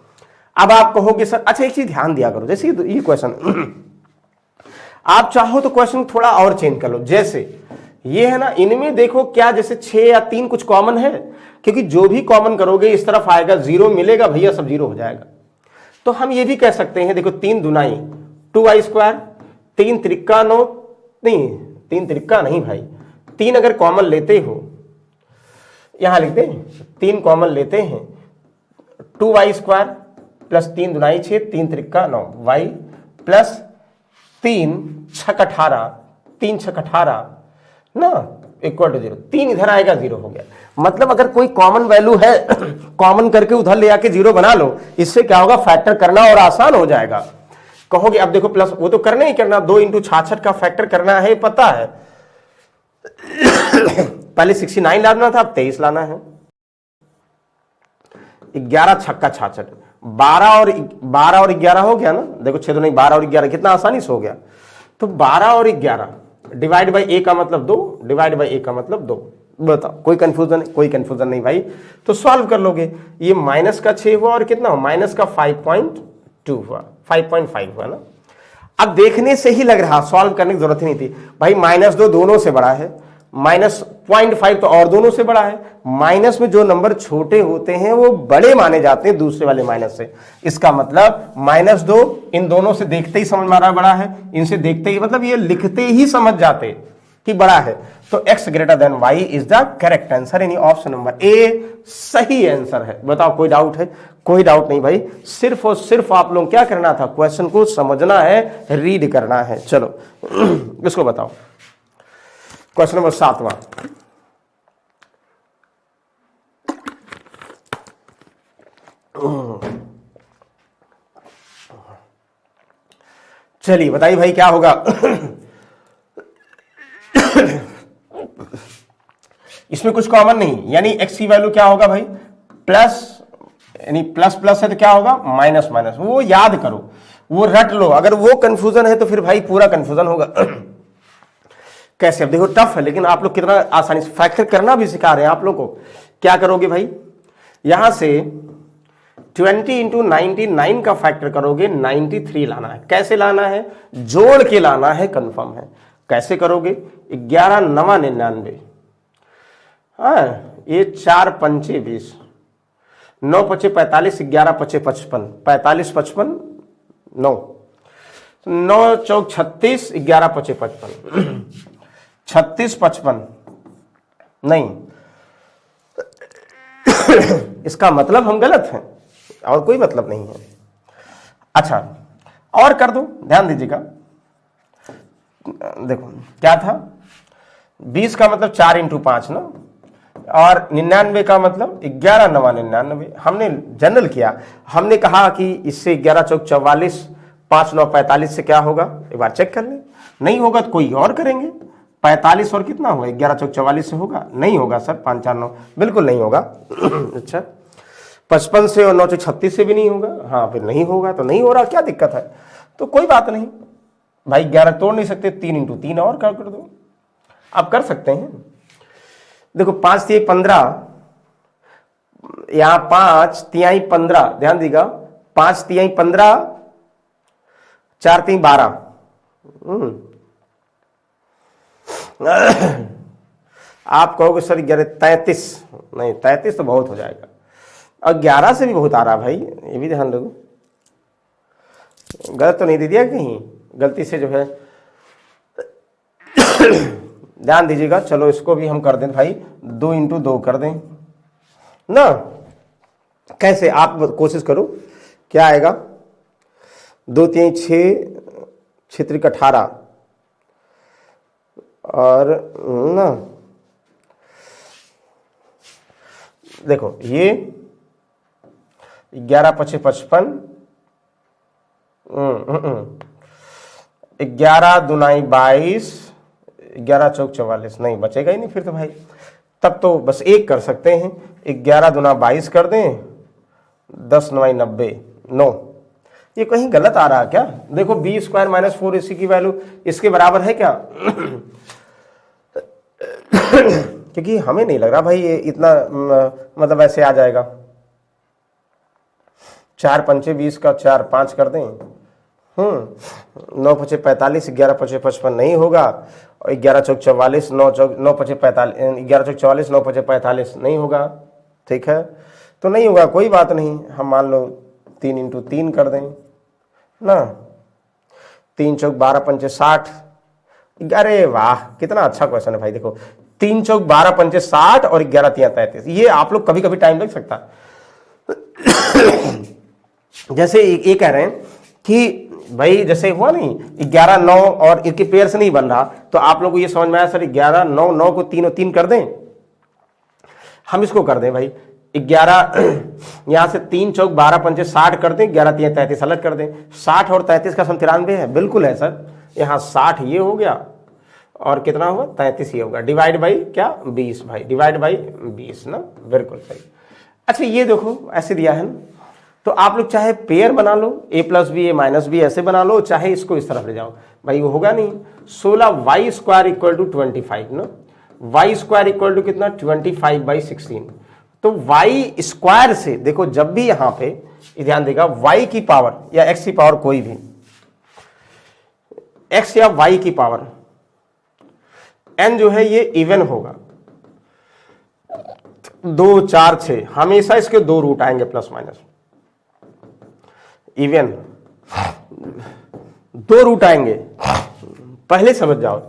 अब आप कहोगे सर अच्छा एक चीज ध्यान दिया करो, जैसे ये क्वेश्चन आप चाहो तो क्वेश्चन थोड़ा और चेंज कर लो। जैसे ये है ना, इनमें देखो क्या जैसे 6 या 3 कुछ कॉमन है, क्योंकि जो भी कॉमन करोगे इस तरफ आएगा, 0 मिलेगा भैया, सब 0 हो जाएगा। तो हम ये भी कह सकते हैं, देखो 3 दुनाई 2y², 3 त्रिक्का 9, नहीं 3 त्रिक्का नहीं भाई, 3 अगर कॉमन लेते हो, यहां लिखते हैं 3 कॉमन लेते हैं, 2y² + 3 दुनाई 6, 3 त्रिक्का 9, y + 3 छक 18, 3 छक 18 ना इक्वल टू 0, 3 इधर आएगा 0 हो गया। मतलब अगर कोई कॉमन वैल्यू है कॉमन करके उधर ले आके 0 बना लो, इससे क्या होगा, फैक्टर करना और आसान हो जाएगा। कहोगे अब देखो प्लस, वो तो करना ही करना, 2 × 66 का फैक्टर करना है, पता है। पहले 69 लाना था, अब 23 लाना है। 11 छक्का 66, 12 और 11 हो गया ना, देखो 6 तो नहीं, 12 और 11 कितना आसानी से हो गया। तो 12 और 11 डिवाइड बाई a का मतलब 2, डिवाइड बाई a का मतलब 2। बताओ कोई कंफ्यूजन है? कोई कंफ्यूजन नहीं भाई, तो सॉल्व कर लोगे। ये माइनस का 6 हुआ और कितना हुआ, माइनस का 5.2 हुआ, 5.5 हुआ ना। अब देखने से ही लग रहा, सॉल्व करने की जरूरत ही नहीं थी भाई। -2 दोनों से बड़ा है, -0.5 तो और दोनों से बड़ा है। माइनस में जो नंबर छोटे होते हैं वो बड़े माने जाते हैं दूसरे वाले माइनस से। इसका मतलब -2 इन दोनों से देखते ही समझ में आ रहा बड़ा है, इनसे देखते ही, मतलब ये लिखते ही समझ जाते कि बड़ा है। तो x greater than y is the correct answer, यानी ऑप्शन नंबर ए सही आंसर है। बताओ कोई डाउट है? कोई डाउट नहीं भाई, सिर्फ और सिर्फ आप लोग क्या करना था, क्वेश्चन को समझना है, रीड करना है। चलो इसको बताओ, क्वेश्चन नंबर 7वां। चलिए बताइए भाई क्या होगा। इसमें कुछ कॉमन नहीं, यानी x की वैल्यू क्या होगा भाई, प्लस, यानी प्लस प्लस है तो क्या होगा, माइनस माइनस। वो याद करो, वो रट लो, अगर वो कंफ्यूजन है तो फिर भाई पूरा कंफ्यूजन होगा। कैसे, अब देखो टफ है, लेकिन आप लोग कितना आसानी से फैक्टर करना भी सिखा रहे हैं आप लोग को। क्या करोगे भाई, यहां से 20 × 99 का फैक्टर करोगे, 93 लाना है। कैसे लाना है, जोड़ के लाना है, कंफर्म है। कैसे करोगे, 11 × 9 = 99, हाँ ये 4 × 5 = 20, 9 × 5 = 45, 11 × 5 = 55, 45 55 9, 9 × 4 = 36, 11 × 5 = 55, 36 55 नहीं। इसका मतलब हम गलत हैं और कोई मतलब नहीं है। अच्छा और कर दो, ध्यान दीजिएगा। देखो क्या था, 20 का मतलब 4 × 5 ना, और 99 का मतलब 11 × 9 = 99। हमने जनरल किया, हमने कहा कि इससे 11 × 4 = 44, 5 × 9 = 45 से क्या होगा, एक बार चेक कर ले। नहीं होगा तो कोई और करेंगे। 45 और कितना होगा, 11 × 4 = 44 से होगा? नहीं होगा सर, 5 × 4 = 9, बिल्कुल नहीं होगा। अच्छा 55 से और 9 × 36 से भी नहीं होगा? हाँ फिर नहीं होगा, तो नहीं हो रहा, क्या दिक्कत है? तो कोई बात नहीं भाई, 11 तोड़ नहीं सकते, 3 × 3 और कर दो, आप कर सकते हैं। देखो 5 × 3 = 15, यहां 5 × 3 = 15, ध्यान दीजिएगा, 5 × 3 = 15, 4 × 3 = 12। आप कहोगे सर 33, नहीं 33 तो बहुत हो जाएगा, और 11 से भी बहुत आ रहा भाई, ये भी ध्यान रखो। गलत तो नहीं दे दिया कहीं, गलती से जो है ध्यान दीजिएगा। चलो इसको भी हम कर दें भाई, 2 × 2 कर दें ना। कैसे, आप कोशिश करो, क्या आएगा, 2 × 3 = 6, 6 × 3 = 18, और ना देखो ये 11 × 5 = 55, 11 × 2 = 22, 11 × 4 = 44, नहीं बचेगा ही नहीं फिर तो भाई। तब तो बस एक कर सकते हैं, 11 × 2 = 22 कर दें, 10 × 9 = 90, 9। ये कहीं गलत आ रहा है क्या? देखो b² - 4 इसी की वैल्यू इसके बराबर है क्या? क्योंकि हमें नहीं लग रहा भाई ये इतना मतलब ऐसे आ जाएगा। 4 × 5 = 20 का 4 × 5 कर दें, 9 × 5 = 45, 11 × 5 = 55 नहीं होगा, और 11 × 4 = 44, 9 × 5 = 45, 11 × 4 = 44, 9 × 5 = 45 नहीं होगा। ठीक है, तो नहीं होगा, कोई बात नहीं, हम मान लो 3 × 3 कर दें ना, 3 × 4 = 12, 5 × 60। अरे वाह कितना अच्छा क्वेश्चन है भाई। देखो 3 × 4 = 12, 5 × 60 और 11 × 3 = 33। ये आप लोग कभी कभी टाइम लग सकता है। जैसे ये कह रहे हैं कि भाई जैसे हुआ नहीं 11 9 और इनके पेयर से नहीं बन रहा, तो आप लोगों को ये समझ में आया सर 11 9 9 को 3 और 3 कर दें, हम इसको कर दें भाई 11 यहां से 3 चौक 12 पंचे 60 कर दें, 11 3 33 अलग कर दें, 60 और 33 का सम 93 है, बिल्कुल है सर। यहाँ 60 ये हो गया और कितना हुआ 33 ये होगा, डिवाइड बाई क्या 20 भाई, डिवाइड बाई 20 ना, बिल्कुल सही। अच्छा ये देखो ऐसे दिया है ना, तो आप लोग चाहे पेयर बना लो a plus B A minus B ऐसे बना लो, चाहे इसको इस तरफ ले जाओ भाई, वो होगा नहीं 16 वाई स्क्वायर इक्वल टू 25 ना, वाई स्क्वायर इक्वल टू कितना 25/16। तो वाई स्क्वायर से देखो जब भी यहां पे ध्यान देगा वाई की पावर या एक्स की पावर कोई भी एक्स या वाई की पावर एन जो है ये इवन होगा, 2 4 6 हमेशा इसके 2 रूट आएंगे प्लस माइनस, इवन 2 रूट आएंगे, पहले समझ जाओ।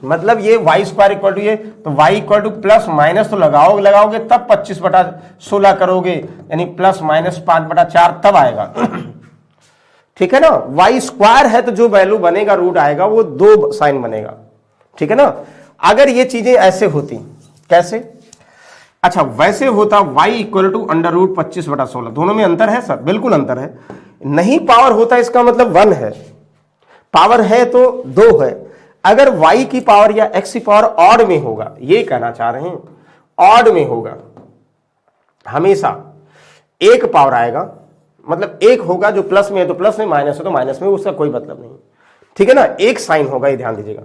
मतलब ये वाई स्क्वायर इक्वल टू ये, तो Y equal to plus minus तो लगाओगे तब 25/16 करोगे, यानी प्लस माइनस 5/4 तब आएगा। ठीक है ना, वाई स्क्वायर है तो जो वैल्यू बनेगा रूट आएगा वो 2 साइन बनेगा, ठीक है ना। अगर ये चीजें ऐसे होती कैसे, अच्छा वैसे होता y equal to under root 25/16, दोनों में अंतर है सर, बिल्कुल अंतर है। नहीं पावर होता इसका मतलब 1 है, पावर है तो 2 है। अगर y की पावर या x की पावर ऑड में होगा, ये कहना चाह रहे हैं, ऑड में होगा हमेशा एक पावर आएगा, मतलब एक होगा जो प्लस में है तो प्लस में, माइनस है तो माइनस में, उसका कोई मतलब नहीं, ठीक है ना, एक साइन होगा, ये ध्यान दीजिएगा।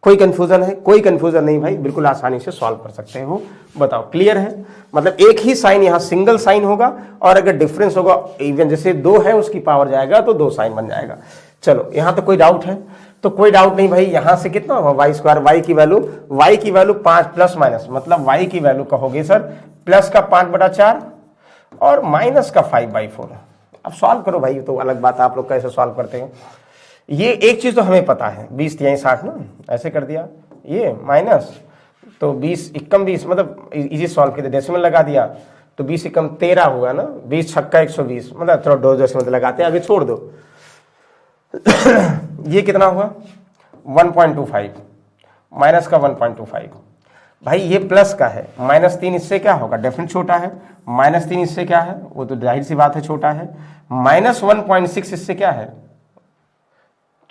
कोई कंफ्यूजन है? कोई कंफ्यूजन नहीं भाई, बिल्कुल आसानी से सॉल्व कर सकते हो। बताओ क्लियर है? मतलब एक ही साइन यहाँ सिंगल साइन होगा, और अगर डिफरेंस होगा इवन जैसे 2 है उसकी पावर जाएगा तो 2 साइन बन जाएगा। चलो यहाँ तो कोई डाउट है? तो कोई डाउट नहीं भाई। यहाँ से कितना होगा वाई स्क्वायर, वाई की वैल्यू 5 प्लस माइनस, मतलब वाई की वैल्यू कहोगे सर प्लस का 5/4 और माइनस का 5/4। अब सॉल्व करो भाई, तो अलग बात है आप लोग कैसे सॉल्व करते हैं। ये एक चीज तो हमें पता है, 20 3 60 ना, ऐसे कर दिया, ये माइनस तो 20 एकम 20, मतलब इजी सॉल्व किया, डेसिमल लगा दिया तो 20 एकम 13 हुआ ना, 20 छक्का 120, मतलब थोड़ा 2 डेसिमल लगाते हैं, आगे छोड़ दो। ये कितना हुआ 1.25, माइनस का 1.25 भाई, ये प्लस का है, -3 इससे क्या होगा, डेफिनेट छोटा है, -3 इससे क्या है, वो तो जाहिर सी बात है छोटा है, -1.6 इससे क्या है,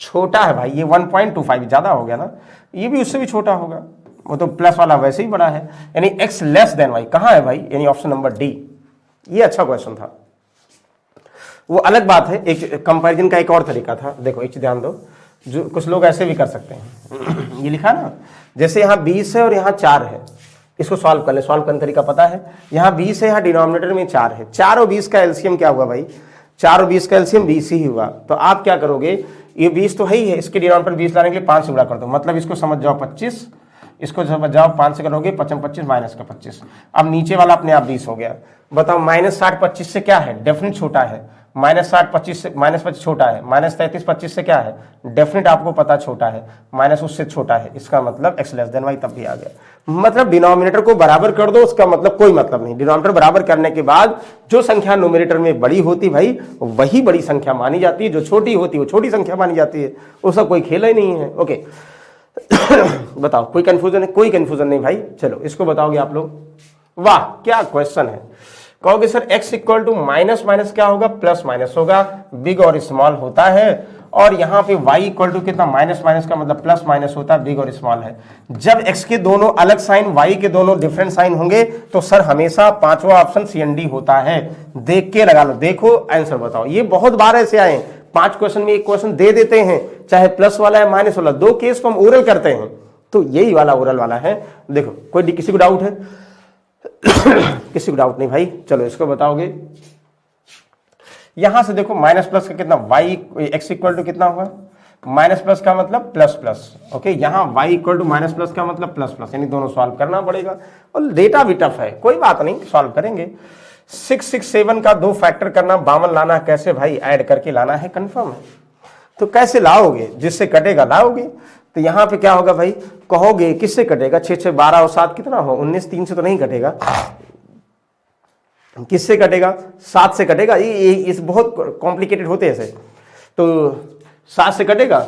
छोटा है भाई, ये 1.25 ज्यादा हो गया ना, ये भी उससे भी छोटा होगा, वो तो प्लस वाला वैसे ही बड़ा है, यानी x लेस देन y कहां है भाई, यानी ऑप्शन नंबर डी। ये अच्छा क्वेश्चन था। वो अलग बात है, एक कंपैरिजन का एक और तरीका था, देखो एक ध्यान दो, जो कुछ लोग ऐसे भी कर सकते हैं। ये लिखा ना, जैसे यहाँ 20 है और यहाँ 4 है, इसको सॉल्व कर ले, सॉल्व करने का तरीका पता है। यहाँ 20 है, यहाँ डिनोमिनेटर में 4 है, 4 और 20 का एलसीएम क्या हुआ भाई, 4 और 20 का एलसीएम 20 ही हुआ। तो आप क्या करोगे, ये 20 तो है ही है, इसके डिनोमिनेटर 20 लाने के लिए 5 से गुणा कर दो, मतलब इसको समझ जाओ 25, इसको समझ जाओ 5 से करोगे 25 माइनस का 25, अब नीचे वाला अपने आप 20 हो गया। बताओ -60 25 से क्या है, डेफिनेट छोटा है, -60 25 से -25 छोटा है, -33 25 से क्या है, डेफिनेट आपको पता छोटा है, माइनस उससे छोटा है, इसका मतलब x लेस देन y तब भी आ गया। मतलब डिनोमिनेटर को बराबर कर दो, उसका मतलब कोई मतलब नहीं, डिनोमिनेटर बराबर करने के बाद जो संख्या न्यूमरेटर में बड़ी होती भाई वही बड़ी संख्या मानी जाती है, जो छोटी होती है वो छोटी संख्या मानी जाती है, उसका कोई खेल ही नहीं है। ओके बताओ कोई कंफ्यूजन है? कोई कंफ्यूजन नहीं भाई। चलो इसको बताओगे आप लोग, वाह क्या क्वेश्चन है। कहोगे sir x equal to minus minus क्या होगा, प्लस माइनस होगा, बिग और स्मॉल होता है, और यहाँ पे y इक्वल टू कितना, माइनस माइनस का मतलब प्लस माइनस होता है, बिग और स्मॉल है। जब x के दोनों अलग साइन y के दोनों डिफरेंट साइन होंगे तो सर हमेशा 5वां ऑप्शन CND होता है। देख के लगा लो, देखो आंसर बताओ। ये बहुत बार ऐसे आए, 5 क्वेश्चन में एक क्वेश्चन दे देते हैं, चाहे प्लस वाला है माइनस वाला, 2 केस को हम ओरल करते हैं, तो यही वाला ओरल वाला है। देखो कोई किसी को डाउट है? किसी को डाउट नहीं भाई। चलो इसको बताओगे, यहां से देखो माइनस प्लस का कितना, x इक्वल टू कितना हुआ, माइनस प्लस का मतलब प्लस प्लस, ओके। यहाँ y equal to minus plus का मतलब प्लस प्लस, यानी दोनों सॉल्व करना पड़ेगा, और डेटा भी टफ है, कोई बात नहीं सॉल्व करेंगे। 6 6 7 का 2 फैक्टर करना, 52 लाना कैसे भाई, ऐड करके लाना है, कंफर्म है। तो कैसे लाओगे, जिससे कटेगा लाओगे। तो यहाँ पे क्या होगा भाई, कहोगे किससे कटेगा, 6 6 12 और 7 कितना हो 19, 3 से तो नहीं कटेगा, किससे कटेगा, 7 से कटेगा। ये बहुत कॉम्प्लिकेटेड होते हैं ऐसे, तो 7 से कटेगा,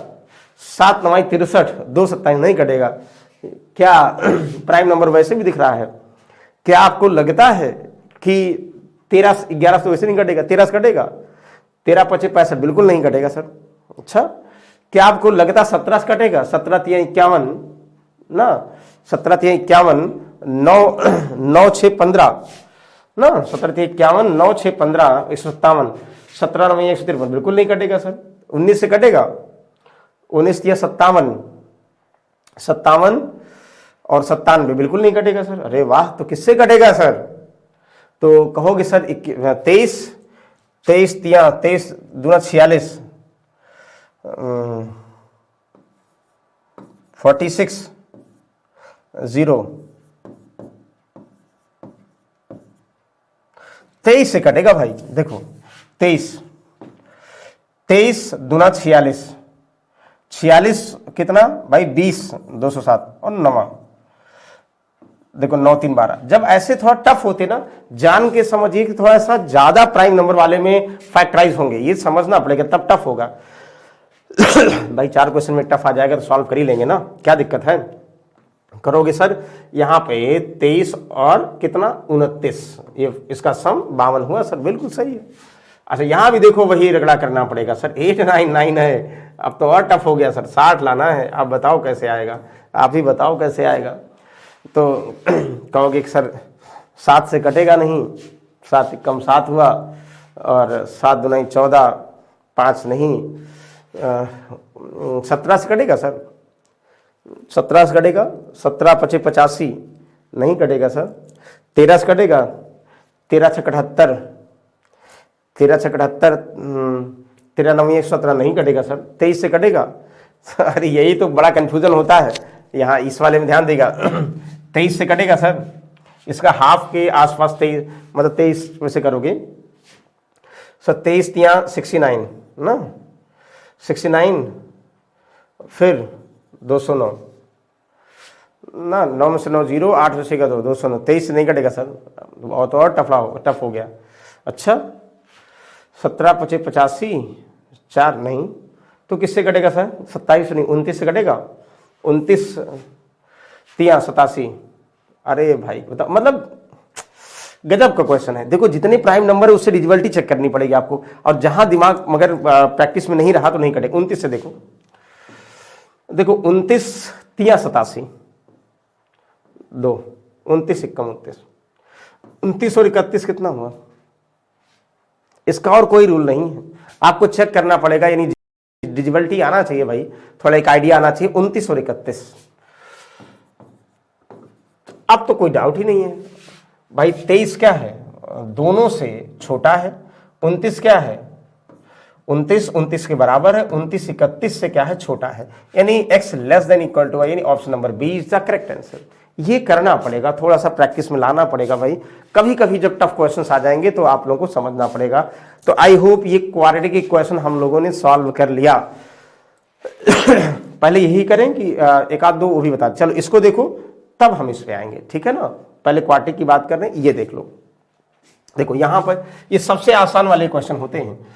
7 9 63, 2 27 नहीं कटेगा। क्या प्राइम नंबर वैसे भी दिख रहा है? क्या आपको लगता है कि 13 11 से वैसे नहीं कटेगा? 13 से कटेगा? 13 25 65 बिल्कुल नहीं कटेगा सर। अच्छा, क्या आपको लगता 17 से कटेगा? 17 3 51 ना, 17 3 51, 9 6 15 ना, 17 3 51, 9 6 15 157, 17 9 153 बिल्कुल नहीं कटेगा सर। 19 से कटेगा? 19 3 57, 57 और 97 बिल्कुल नहीं कटेगा सर। अरे वाह, तो किससे कटेगा सर? तो कहोगे सर 23 23 23 दूना 46, 46 0, 23 से कटेगा भाई। देखो 23 दूना 46, 46 कितना भाई 20, 207 और 9, देखो 9 3 12। जब ऐसे थोड़ा टफ होते ना, जान के समझिए कि थोड़ा सा ज्यादा प्राइम नंबर वाले में फैक्टराइज होंगे, ये समझना पड़ेगा, तब टफ होगा। भाई 4 क्वेश्चन में टफ आ जाएगा तो सॉल्व कर ही लेंगे ना, क्या दिक्कत है? करोगे सर। यहाँ पे 23 और कितना 29, ये इसका सम 52 हुआ सर, बिल्कुल सही है। अच्छा, यहाँ भी देखो वही रगड़ा करना पड़ेगा सर, 899 है, अब तो और टफ हो गया सर, 60 लाना है। आप बताओ कैसे आएगा, आप ही बताओ कैसे आएगा। तो कहोगे कि सर 7 से कटेगा नहीं, 7 कम 7 हुआ, और 7 दूना 14, 5 नहीं, 17 से कटेगा सर? 17 से कटेगा? 17 25 85 नहीं कटेगा सर। 13 से कटेगा? 13 6 78, 13 6 78, 13 9 117 नहीं कटेगा सर। 23 से कटेगा? अरे यही तो बड़ा कंफ्यूजन होता है यहाँ, इस वाले में ध्यान देगा। 23 से कटेगा सर, इसका हाफ के आसपास 23, मतलब 23 वैसे करोगे सर। 23 3 69 ना, 69, फिर 209 ना, 9 में से 9 0, 8 में से 209, 23 से नहीं कटेगा सर, बहुत और टफ हो गया। अच्छा, 17 25 85, 4 नहीं, तो किससे कटेगा सर? 27 नहीं, 29 से कटेगा? 29 3 87। अरे भाई बताओ, मतलब गजब का क्वेश्चन है। देखो जितने प्राइम नंबर है उससे डिजिबिलिटी चेक करनी पड़ेगी आपको, और जहां दिमाग मगर प्रैक्टिस में नहीं रहा तो नहीं कटेगा। 29 से देखो, 29 3 87, 2, 29 1 29, 29 और 31 कितना हुआ? इसका और कोई रूल नहीं है, आपको चेक करना पड़ेगा, यानी डिजिबिलिटी आना चाहिए भाई, थोड़ा एक आइडिया आना चाहिए। 29 और 31, अब तो कोई डाउट ही नहीं है भाई। 23 क्या है? दोनों से छोटा है। 29 क्या है? 29 के बराबर है। 29 31 से क्या है? छोटा है, यानी x less than equal to y, यानी option number B is the correct answer. ये करना पड़ेगा, थोड़ा सा प्रैक्टिस में लाना पड़ेगा भाई। कभी कभी जब टफ क्वेश्चंस आ जाएंगे तो आप लोगों को समझना पड़ेगा। तो आई होप ये क्वाड्रेटिक इक्वेशन हम लोगों ने सॉल्व कर लिया। पहले यही करें कि एक आध दो वो भी बता, चलो इसको देखो तब हम इस पे आएंगे, ठीक है ना। पहले क्वाड्रेटिक की बात कर रहे हैं, ये देख लो। देखो यहां पर ये सबसे आसान वाले क्वेश्चन होते हैं।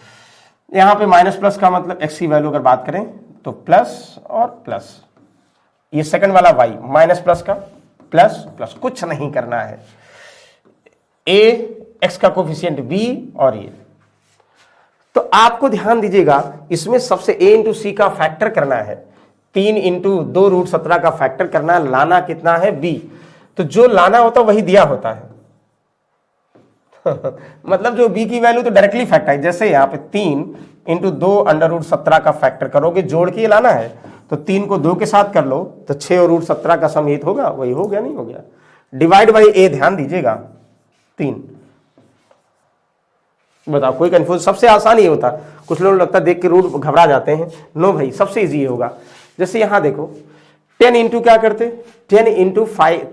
यहां पे माइनस प्लस का मतलब x की वैल्यू अगर बात करें तो प्लस और प्लस, ये सेकंड वाला y माइनस प्लस का प्लस प्लस, कुछ नहीं करना है। a x का कोफिशिएंट b और ये, तो आपको ध्यान दीजिएगा इसमें सबसे a इंटू सी का फैक्टर करना है, 3 इंटू 2 रूट 17 का फैक्टर करना है, लाना कितना है b, तो जो लाना होता वही दिया होता है। मतलब जो b की वैल्यू तो डायरेक्टली फैक्टर है, जैसे यहाँ पे 3 इंटू 2 अंडर रूट 17 का फैक्टर करोगे, जोड़ के लाना है, तो 3 को 2 के साथ कर लो तो 6 और रूट 17 का सम ये होगा, वही हो गया नहीं हो गया। डिवाइड बाई a, ध्यान दीजिएगा 3। बताओ कोई कंफ्यूज? सबसे आसान ये होता, कुछ लोग लगता देख के रूट घबरा जाते हैं, नो भाई सबसे इजी ये होगा। जैसे यहां देखो 10 इंटू क्या करते, 10 इंटू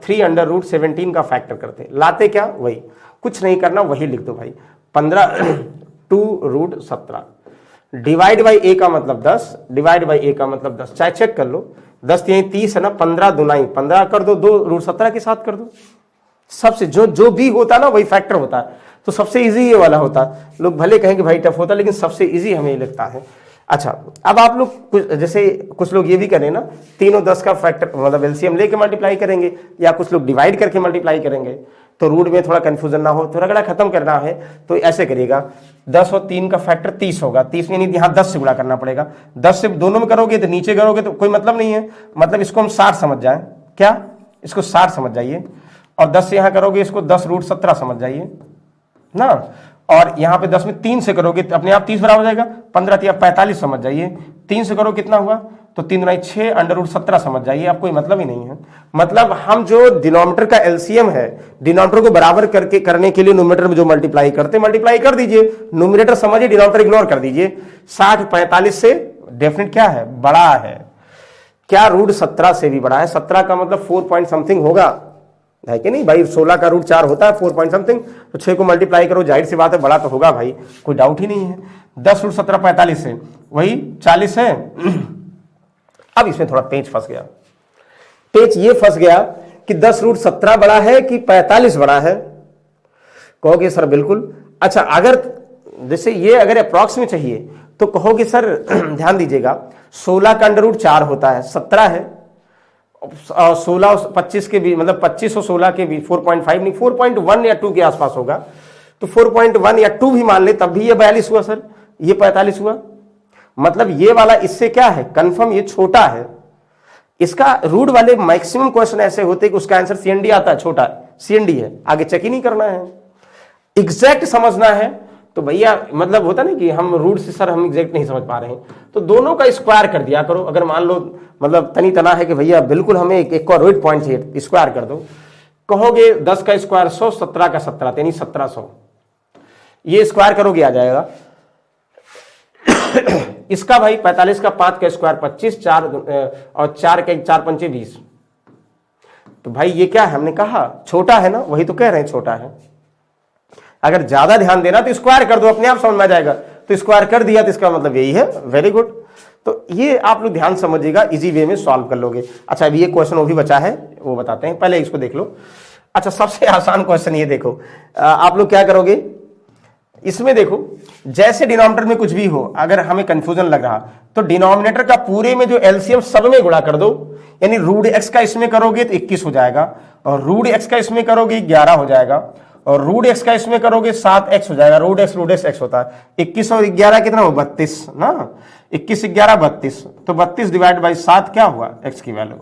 3 अंडर रूट 17 का फैक्टर करते, लाते क्या वही, कुछ नहीं करना वही लिख दो भाई, 15 2 रूट 17 डिवाइड बाई ए का मतलब 10, डिवाइड बाई ए का मतलब 10, चाहे चेक कर लो, 10 यही 30 है ना, 15 दुनाई 15 कर दो, 2 रूट 17 के साथ कर दो। सबसे जो भी होता ना वही फैक्टर होता है, तो सबसे इजी ये वाला होता। लोग भले कहें कि भाई टफ होता, लेकिन सबसे इजी हमें लगता है। अच्छा, अब आप लोग जैसे कुछ लोग ये भी करें ना, तीनों 10 का फैक्टर मतलब एलसीएम लेके मल्टीप्लाई करेंगे, या कुछ लोग डिवाइड करके मल्टीप्लाई करेंगे, तो रूट में थोड़ा कंफ्यूजन ना हो, तो रगड़ा खत्म करना है तो ऐसे करिएगा, 10 और 3 का फैक्टर 30 होगा, 30 यानी यहाँ 10 से गुणा करना पड़ेगा, 10 से दोनों में करोगे तो नीचे करोगे तो कोई मतलब नहीं है, मतलब इसको हम 60 समझ जाए, क्या इसको 60 समझ जाइए, और 10 से यहाँ करोगे इसको 10√17 समझ जाइए ना, और यहाँ पे 10 में 3 से करोगे तो अपने आप 30 बराबर हो जाएगा, 15 या 45 समझ जाइए, 3 से करो कितना हुआ, तो 3 × 6 √17 समझ जाइए, आप कोई मतलब ही नहीं है। मतलब हम जो डिनोमिनेटर का एलसीएम है, डिनोमिनेटर को बराबर करके करने के लिए न्यूमरेटर में जो मल्टीप्लाई करते मल्टीप्लाई कर दीजिए, न्यूमरेटर समझिए, डिनोमिनेटर इग्नोर कर दीजिए। 60 45 से डेफिनेट क्या है, बड़ा है, क्या √17 से भी बड़ा है, 17 का मतलब 4 पॉइंट समथिंग होगा, है कि नहीं भाई, 16 का √4 होता है 4 पॉइंट समथिंग, तो 6 को मल्टीप्लाई करो, जाहिर सी बात है बड़ा तो होगा भाई, कोई डाउट ही नहीं है। 10√17 45 से वही 40 है। अब इसमें थोड़ा पेच फंस गया, पेच ये फंस गया कि 10√17 बड़ा है कि 45 बड़ा है, कहोगे सर बिल्कुल। अच्छा, अगर जैसे ये अगर अप्रॉक्स में चाहिए तो कहोगे सर ध्यान दीजिएगा, 16 का √4 होता है, 17 है, 16 और 25 के भी मतलब 25 और 16 के भी 4.5 नहीं 4.1 या 2 के आसपास होगा, तो 4.1 या 2 भी मान ले तब भी ये 42 हुआ सर, ये 45 हुआ, मतलब ये वाला इससे क्या है, कंफर्म ये छोटा है। इसका रूट वाले मैक्सिमम क्वेश्चन ऐसे होते कि उसका आंसर सीएनडी आता है, छोटा सीएनडी है, आगे चेक ही नहीं करना है, एग्जैक्ट समझना है। तो भैया मतलब होता ना कि हम रूट से सर हम एग्जैक्ट नहीं समझ पा रहे हैं, तो दोनों का स्क्वायर कर दिया करो। अगर मान लो मतलब तनी तना है कि भैया बिल्कुल हमें एक कॉर्डिनेट पॉइंट चाहिए, स्क्वायर कर दो, कहोगे 10 का स्क्वायर 100, 17 का 17 यानी 1700, ये स्क्वायर करोगे आ जाएगा। इसका भाई 45 का 5 का स्क्वायर 25, 4 और 4 के 4 पंचे 20, तो भाई ये क्या है, हमने कहा छोटा है ना, वही तो कह रहे हैं छोटा है। अगर ज्यादा ध्यान देना तो स्क्वायर कर दो, अपने आप समझ में आ जाएगा, तो स्क्वायर कर दिया तो इसका मतलब यही है, वेरी गुड। तो ये आप लोग ध्यान समझिएगा, इजी वे में सॉल्व कर लोगे। अच्छा, अभी ये क्वेश्चन वो भी बचा है, वो बताते हैं, पहले इसको देख लो। अच्छा, सबसे आसान क्वेश्चन ये देखो, आप लोग क्या करोगे इसमें, देखो जैसे डिनोमिनेटर में कुछ भी हो, अगर हमें कंफ्यूजन लग रहा तो डिनोमिनेटर का पूरे में जो एलसीएम सब में गुणा कर दो, यानी √x का इसमें करोगे तो 21 हो जाएगा, और √x का इसमें करोगे 11 हो जाएगा, और √x का इसमें करोगे 7x हो जाएगा, √x होता है 21 और 11 कितना हो 32 ना, 21 11 32, तो 32 डिवाइड बाई 7 क्या हुआ, x की वैल्यू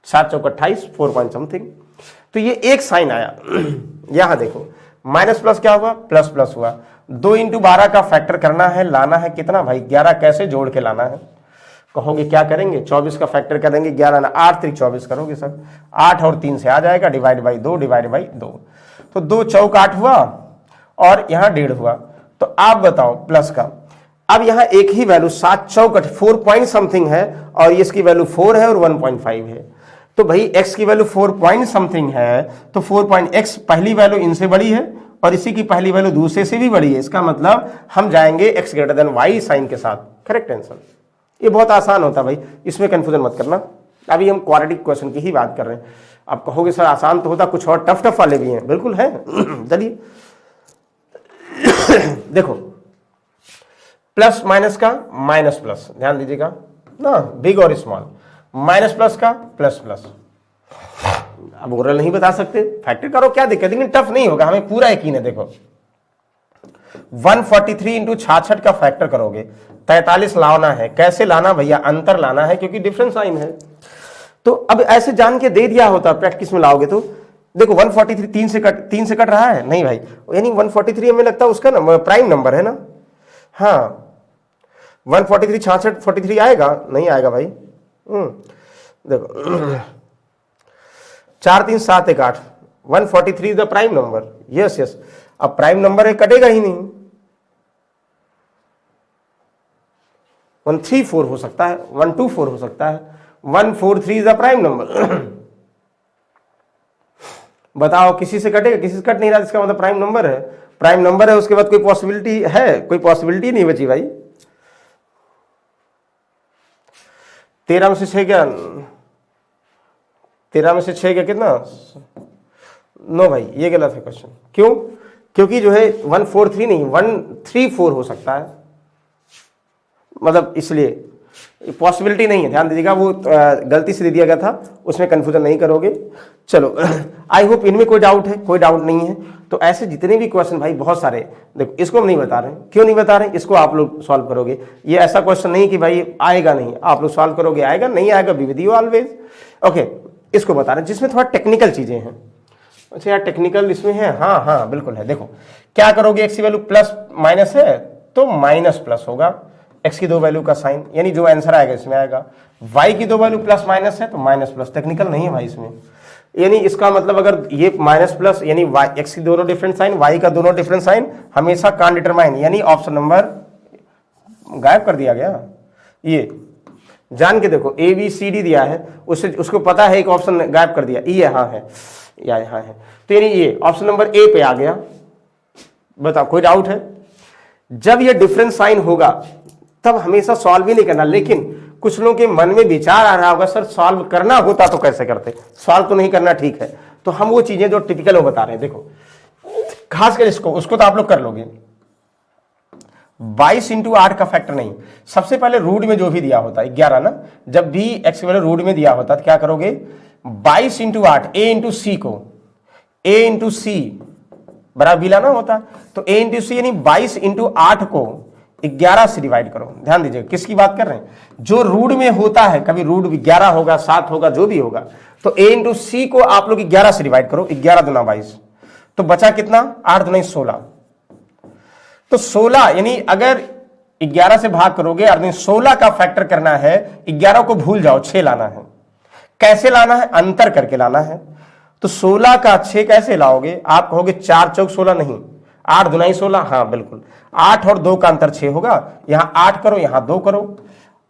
7 चौक 28 4 पॉइंट समथिंग। तो ये एक साइन आया। यहां देखो माइनस प्लस क्या हुआ, प्लस प्लस हुआ। 2 × 12 का फैक्टर करना है, लाना है कितना भाई 11, कैसे जोड़ के लाना है, कहोगे क्या करेंगे 24 का फैक्टर करेंगे, 11 ना 8 3 24 करोगे सर, 8 और 3 से आ जाएगा, डिवाइड बाई 2 डिवाइड बाई 2, तो 2 चौक 8 हुआ और यहां 1.5 हुआ। तो आप बताओ प्लस का, अब यहां एक ही वैल्यू 7 चौक 4 पॉइंट समथिंग है, और इसकी वैल्यू 4 है और 1.5 है, तो भाई x की वैल्यू 4 पॉइंट समथिंग है, तो 4 पॉइंट x पहली वैल्यू इनसे बड़ी है और इसी की पहली वैल्यू दूसरे से भी बड़ी है, इसका मतलब हम जाएंगे x greater than y sign के साथ, करेक्ट आंसर। ये बहुत आसान होता है भाई, इसमें कंफ्यूजन मत करना, अभी हम क्वाड्रेटिक क्वेश्चन की ही बात कर रहे हैं। आप कहोगे सर आसान तो होता, कुछ और टफ टफ वाले भी हैं, बिल्कुल है। चलिए देखो, प्लस माइनस का माइनस प्लस, ध्यान दीजिएगा ना, बिग और स्मॉल, माइनस प्लस का प्लस प्लस। अब ओरल नहीं बता सकते, फैक्टर करो क्या दिक्कत, लेकिन टफ नहीं होगा, हमें पूरा यकीन है। देखो 143 × 66 का फैक्टर करोगे 43 लाना है, कैसे लाना भैया, अंतर लाना है क्योंकि डिफरेंस साइन है। तो अब ऐसे जान के दे दिया होता, प्रैक्टिस में लाओगे तो देखो 143 3 से कट रहा है नहीं भाई, यानी 143 हमें लगता है उसका ना प्राइम नंबर है ना, हाँ 143 66 43 आएगा, नहीं आएगा भाई। देखो 4 3 7 1 8, 143 is the prime number, yes yes. अब प्राइम नंबर है, कटेगा ही नहीं, 134 हो सकता है, 124 हो सकता है, 143 इज द प्राइम नंबर। बताओ किसी से कटेगा, किसी से कट नहीं रहा, इसका मतलब प्राइम नंबर है, प्राइम नंबर है, उसके बाद कोई पॉसिबिलिटी है, कोई पॉसिबिलिटी नहीं बची भाई। 13 में से 6 क्या, 13 में से 6 क्या कितना, नो भाई ये गलत है क्वेश्चन। क्यों, क्योंकि जो है 143 नहीं 134 हो सकता है, मतलब इसलिए पॉसिबिलिटी नहीं है, ध्यान दीजिएगा, वो गलती से दे दिया गया था, उसमें कंफ्यूजन नहीं करोगे। चलो आई होप इनमें कोई डाउट है, कोई डाउट नहीं है। तो ऐसे जितने भी क्वेश्चन भाई बहुत सारे, देखो इसको हम नहीं बता रहे, क्यों नहीं बता रहे, इसको आप लोग सॉल्व करोगे। ये ऐसा क्वेश्चन नहीं कि भाई आएगा नहीं, आप लोग सॉल्व करोगे, आएगा नहीं आएगा be with you always. Okay, इसको बता रहे हैं जिसमें थोड़ा टेक्निकल चीजें हैं। अच्छा यार टेक्निकल इसमें है, हाँ हाँ बिल्कुल है। देखो क्या करोगे, एक्स की वैल्यू प्लस माइनस है तो माइनस प्लस होगा, एक्स की दो वैल्यू का साइन, यानी जो आंसर आएगा इसमें आएगा। वाई की दो वैल्यू प्लस माइनस है तो माइनस प्लस, टेक्निकल नहीं है भाई इसमें। यानी इसका मतलब अगर ये माइनस प्लस यानी वाई, एक्स की दोनों डिफरेंट साइन, वाई का दोनों डिफरेंट साइन हमेशा कान डिटरमाइन, यानी ऑप्शन नंबर गायब कर दिया गया। ये जान के देखो, ए बी सी डी दिया है, उससे उसको पता है एक ऑप्शन गायब कर दिया, ये यहाँ है या यहाँ है, तो यानी ये ऑप्शन नंबर ए पे आ गया। बताओ कोई डाउट है? जब ये डिफरेंट साइन होगा तब हमेशा सॉल्व ही नहीं करना, लेकिन कुछ लोगों के मन में विचार आ रहा होगा सर सॉल्व करना होता तो कैसे करते, सॉल्व तो नहीं करना, ठीक है। तो हम वो चीजें जो टिपिकल वो बता रहे हैं, देखो खासकर इसको, उसको तो आप लोग कर लोगे। 22 इंटू 8 का फैक्टर नहीं, सबसे पहले रूट में जो भी दिया होता है 11 ना, जब भी एक्स वाले रूट में दिया होता है तो क्या करोगे, 22 इंटू 8 ए इंटू सी को, ए इंटू सी बराबर बी लाना होता, तो ए इंटू सी यानी 22 इंटू 8 को 11 से डिवाइड करो। ध्यान दीजिए किसकी बात कर रहे हैं, जो रूट में होता है, कभी रूट 11 होगा 7 होगा जो भी होगा, तो ए इंटू सी को आप लोग 11 से डिवाइड करो, 11 दूना 22, तो बचा कितना, 8 दूना 16, तो 16 यानी अगर 11 से भाग करोगे और 16 का फैक्टर करना है, 11 को भूल जाओ, 6 लाना है। कैसे लाना है, अंतर करके लाना है। तो 16 का 6 कैसे लाओगे, आप कहोगे 4 चौक 16 नहीं, 8 दुनाई 16, हाँ बिल्कुल, 8 और 2 का अंतर 6 होगा, यहां 8 करो यहां 2 करो,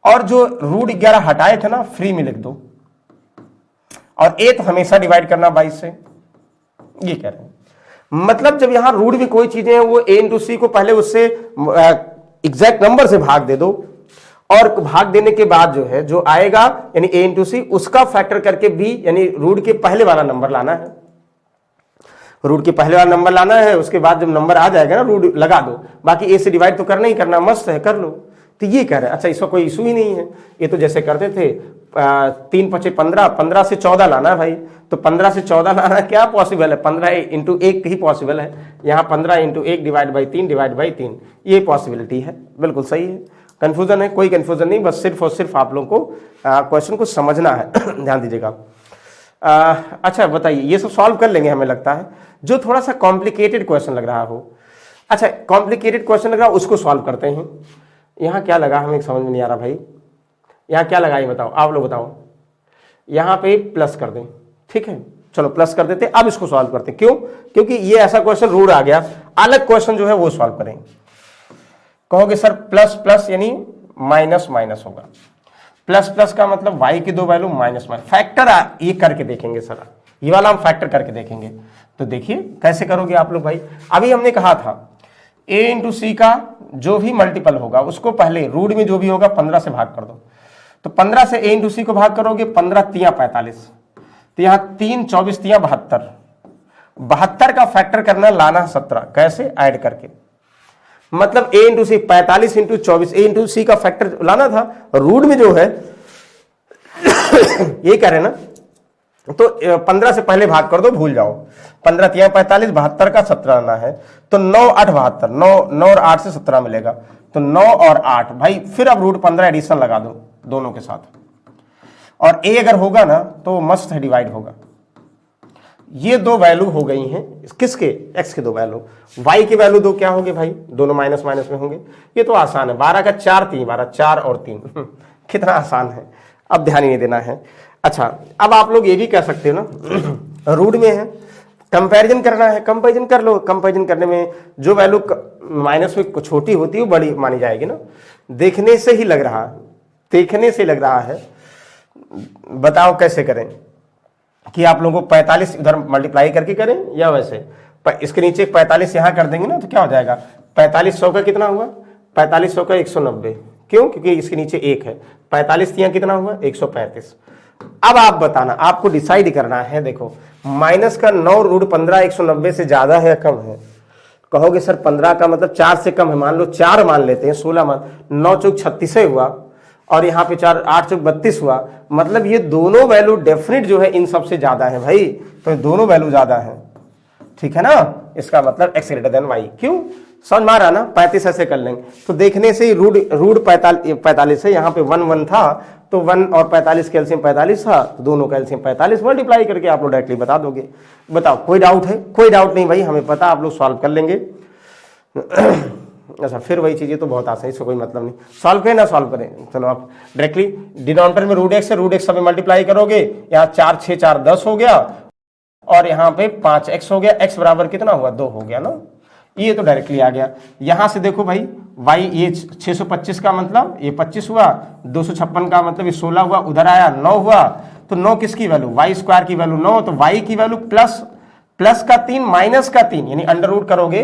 और जो रूट 11 हटाए थे ना फ्री में लिख दो, और ए तो हमेशा डिवाइड करना 22 से, ये कह रहे हैं। मतलब जब यहां रूट में कोई चीजें हैं वो ए इंटू सी को पहले उससे एग्जैक्ट नंबर से भाग दे दो, और भाग देने के बाद जो है जो आएगा यानी ए इंटू सी उसका फैक्टर करके बी यानी रूट के पहले वाला नंबर लाना है, रूट के पहले वाला नंबर लाना है, उसके बाद जब नंबर आ जाएगा ना रूट लगा दो, बाकी ए से डिवाइड तो करना ही करना, मस्त है कर लो। तो ये कह रहे हैं, अच्छा इसका कोई इशू ही नहीं है, ये तो जैसे करते थे 3 5 15, 15 से 14 लाना है भाई, तो 15 से 14 लाना क्या पॉसिबल है, 15 इंटू 1 ही पॉसिबल है, यहाँ 15 into 1 divide by 3 divide by 3, ये पॉसिबिलिटी है, बिल्कुल सही है। कंफ्यूजन है, कोई कंफ्यूजन नहीं, बस सिर्फ और सिर्फ आप लोगों को क्वेश्चन को समझना है। ध्यान दीजिएगा। अच्छा बताइए, ये सब सॉल्व कर लेंगे हमें लगता है, जो थोड़ा सा कॉम्प्लिकेटेड क्वेश्चन लग रहा हो। अच्छा कॉम्प्लिकेटेड क्वेश्चन लग रहा है उसको सॉल्व करते हैं। यहाँ क्या लगा हमें समझ में नहीं आ रहा भाई, यहाँ क्या लगा ये बताओ, आप लोग बताओ। यहाँ पे प्लस कर दें, ठीक है, चलो प्लस कर देते। अब इसको सॉल्व करते हैं, क्यों, क्योंकि ये ऐसा क्वेश्चन रूट आ गया, अलग क्वेश्चन जो है वो सॉल्व करेंगे। कहोगे सर प्लस प्लस यानी माइनस माइनस होगा, प्लस प्लस का मतलब y की दो वैल्यू माइनस माइनस, फैक्टर ये करके देखेंगे सर, ये वाला हम फैक्टर करके देखेंगे। तो देखिए कैसे करोगे आप लोग भाई। अभी हमने कहा था a इंटू सी का जो भी मल्टीपल होगा उसको पहले रूट में जो भी होगा 15 से भाग कर दो, तो 15 से a इंटू सी को भाग करोगे, 15 तिया 45, तो यहाँ 3 24 तिया 72, 72 का फैक्टर करना लाना 17, कैसे ऐड करके, मतलब a into C 45 into 24, a into C का फैक्टर लाना था, रूट में जो है ये कह रहे ना, तो 15 से पहले भाग कर दो, भूल जाओ, 15 तिया 45, 72 का 17 लाना है, तो 9 8 72, 9 और 8 से 17 मिलेगा, तो 9 और 8 भाई, फिर अब रूट 15 एडिशन लगा दो दोनों के साथ, और a अगर होगा ना तो मस्त है डिवाइड होगा। ये दो वैल्यू हो गई हैं किसके, x के दो वैल्यू, y के वैल्यू दो क्या होंगे भाई, दोनों माइनस माइनस में होंगे। ये तो आसान है, 12 का 4 3 12, 4 और 3 कितना आसान है, अब ध्यान ही नहीं देना है। अच्छा अब आप लोग ये भी कह सकते हो ना रूट में है, कंपैरिजन करना है, कंपैरिजन कर लो। कंपैरिजन करने में जो वैल्यू माइनस में छोटी होती है वो बड़ी मानी जाएगी ना, देखने से ही लग रहा है, देखने से लग रहा है। बताओ कैसे करें कि आप लोगों को 45 इधर मल्टीप्लाई करके करें या वैसे, इसके नीचे 45 यहां कर देंगे ना तो क्या हो जाएगा, 4500 का कितना हुआ, 4500 का 190, क्यों, क्योंकि इसके नीचे 1 है, 45 तिया कितना हुआ 135। अब आप बताना, आपको डिसाइड करना है, देखो माइनस का 9 रूट 15 190 से ज्यादा है या कम है, कहोगे सर 15 का मतलब 4 से कम है, मान लो 4 मान लेते हैं, 16 मान, 9 चौक 36 हुआ और यहाँ पे 4 8 चौक 32 हुआ, मतलब ये दोनों वैल्यू डेफिनेट जो है इन सबसे ज्यादा है भाई, तो दोनों वैल्यू ज्यादा है, ठीक है ना। इसका मतलब x ग्रेटर देन y, क्यों समझ में आ रहा ना। 35 ऐसे कर लेंगे तो देखने से ही रूट 45 है, यहाँ पे 1 1 था तो 1 और 45 कैल्सियम 45 था, तो दोनों कैल्सियम 45 मल्टीप्लाई करके आप लोग डायरेक्टली बता दोगे। बताओ कोई डाउट है? कोई डाउट नहीं भाई, हमें पता, आप लोग सॉल्व कर लेंगे। अच्छा फिर वही चीजें तो बहुत आसान है, इसको कोई मतलब नहीं, सॉल्व करें ना सॉल्व करें, चलो आप डायरेक्टली डिनोमिनेटर में रूट एक्स है, रूट एक्स सब में मल्टीप्लाई करोगे, यहाँ 4 6 4 10 हो गया और यहाँ पे 5x हो गया, x बराबर कितना हुआ 2 हो गया ना, ये तो डायरेक्टली आ गया। यहां से देखो भाई y ये 625 का मतलब ये 25 हुआ, 256 का मतलब ये 16 हुआ, उधर आया 9 हुआ, तो 9 किसकी वैल्यू, y स्क्वायर की वैल्यू 9, तो y की वैल्यू प्लस का 3 माइनस का 3, यानी अंडर रूट करोगे,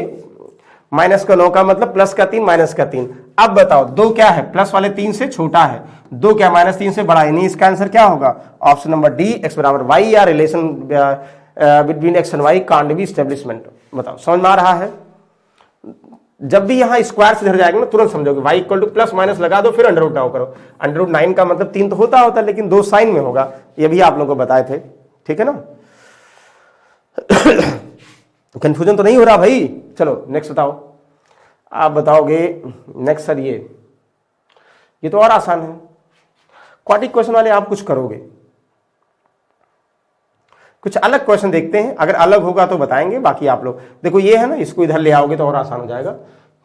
माइनस का 9 का मतलब प्लस का 3 माइनस का 3। अब बताओ 2 क्या है, प्लस वाले 3 से छोटा है, 2 क्या माइनस 3 से बड़ा है, यानी इसका आंसर क्या होगा, ऑप्शन नंबर डी, x बराबर y, या relation between x and y can't be establishment. बताओ समझ में आ रहा है। जब भी यहां स्क्वायर से इधर जाएगा ना तुरंत समझोगे, y equal to plus minus लगा दो, फिर अंडर रूट ना करो। अंडर रूट 9 का मतलब 3 तो होता लेकिन 2 साइन में होगा, ये भी आप लोगों को बताए थे, ठीक है ना। कंफ्यूजन तो नहीं हो रहा भाई। चलो नेक्स्ट बताओ, आप बताओगे नेक्स्ट सर ये तो और आसान है, क्वाड्रेटिक क्वेश्चन वाले आप कुछ करोगे, कुछ अलग क्वेश्चन देखते हैं, अगर अलग होगा तो बताएंगे, बाकी आप लोग देखो ये है ना, इसको इधर ले आओगे तो और आसान हो जाएगा,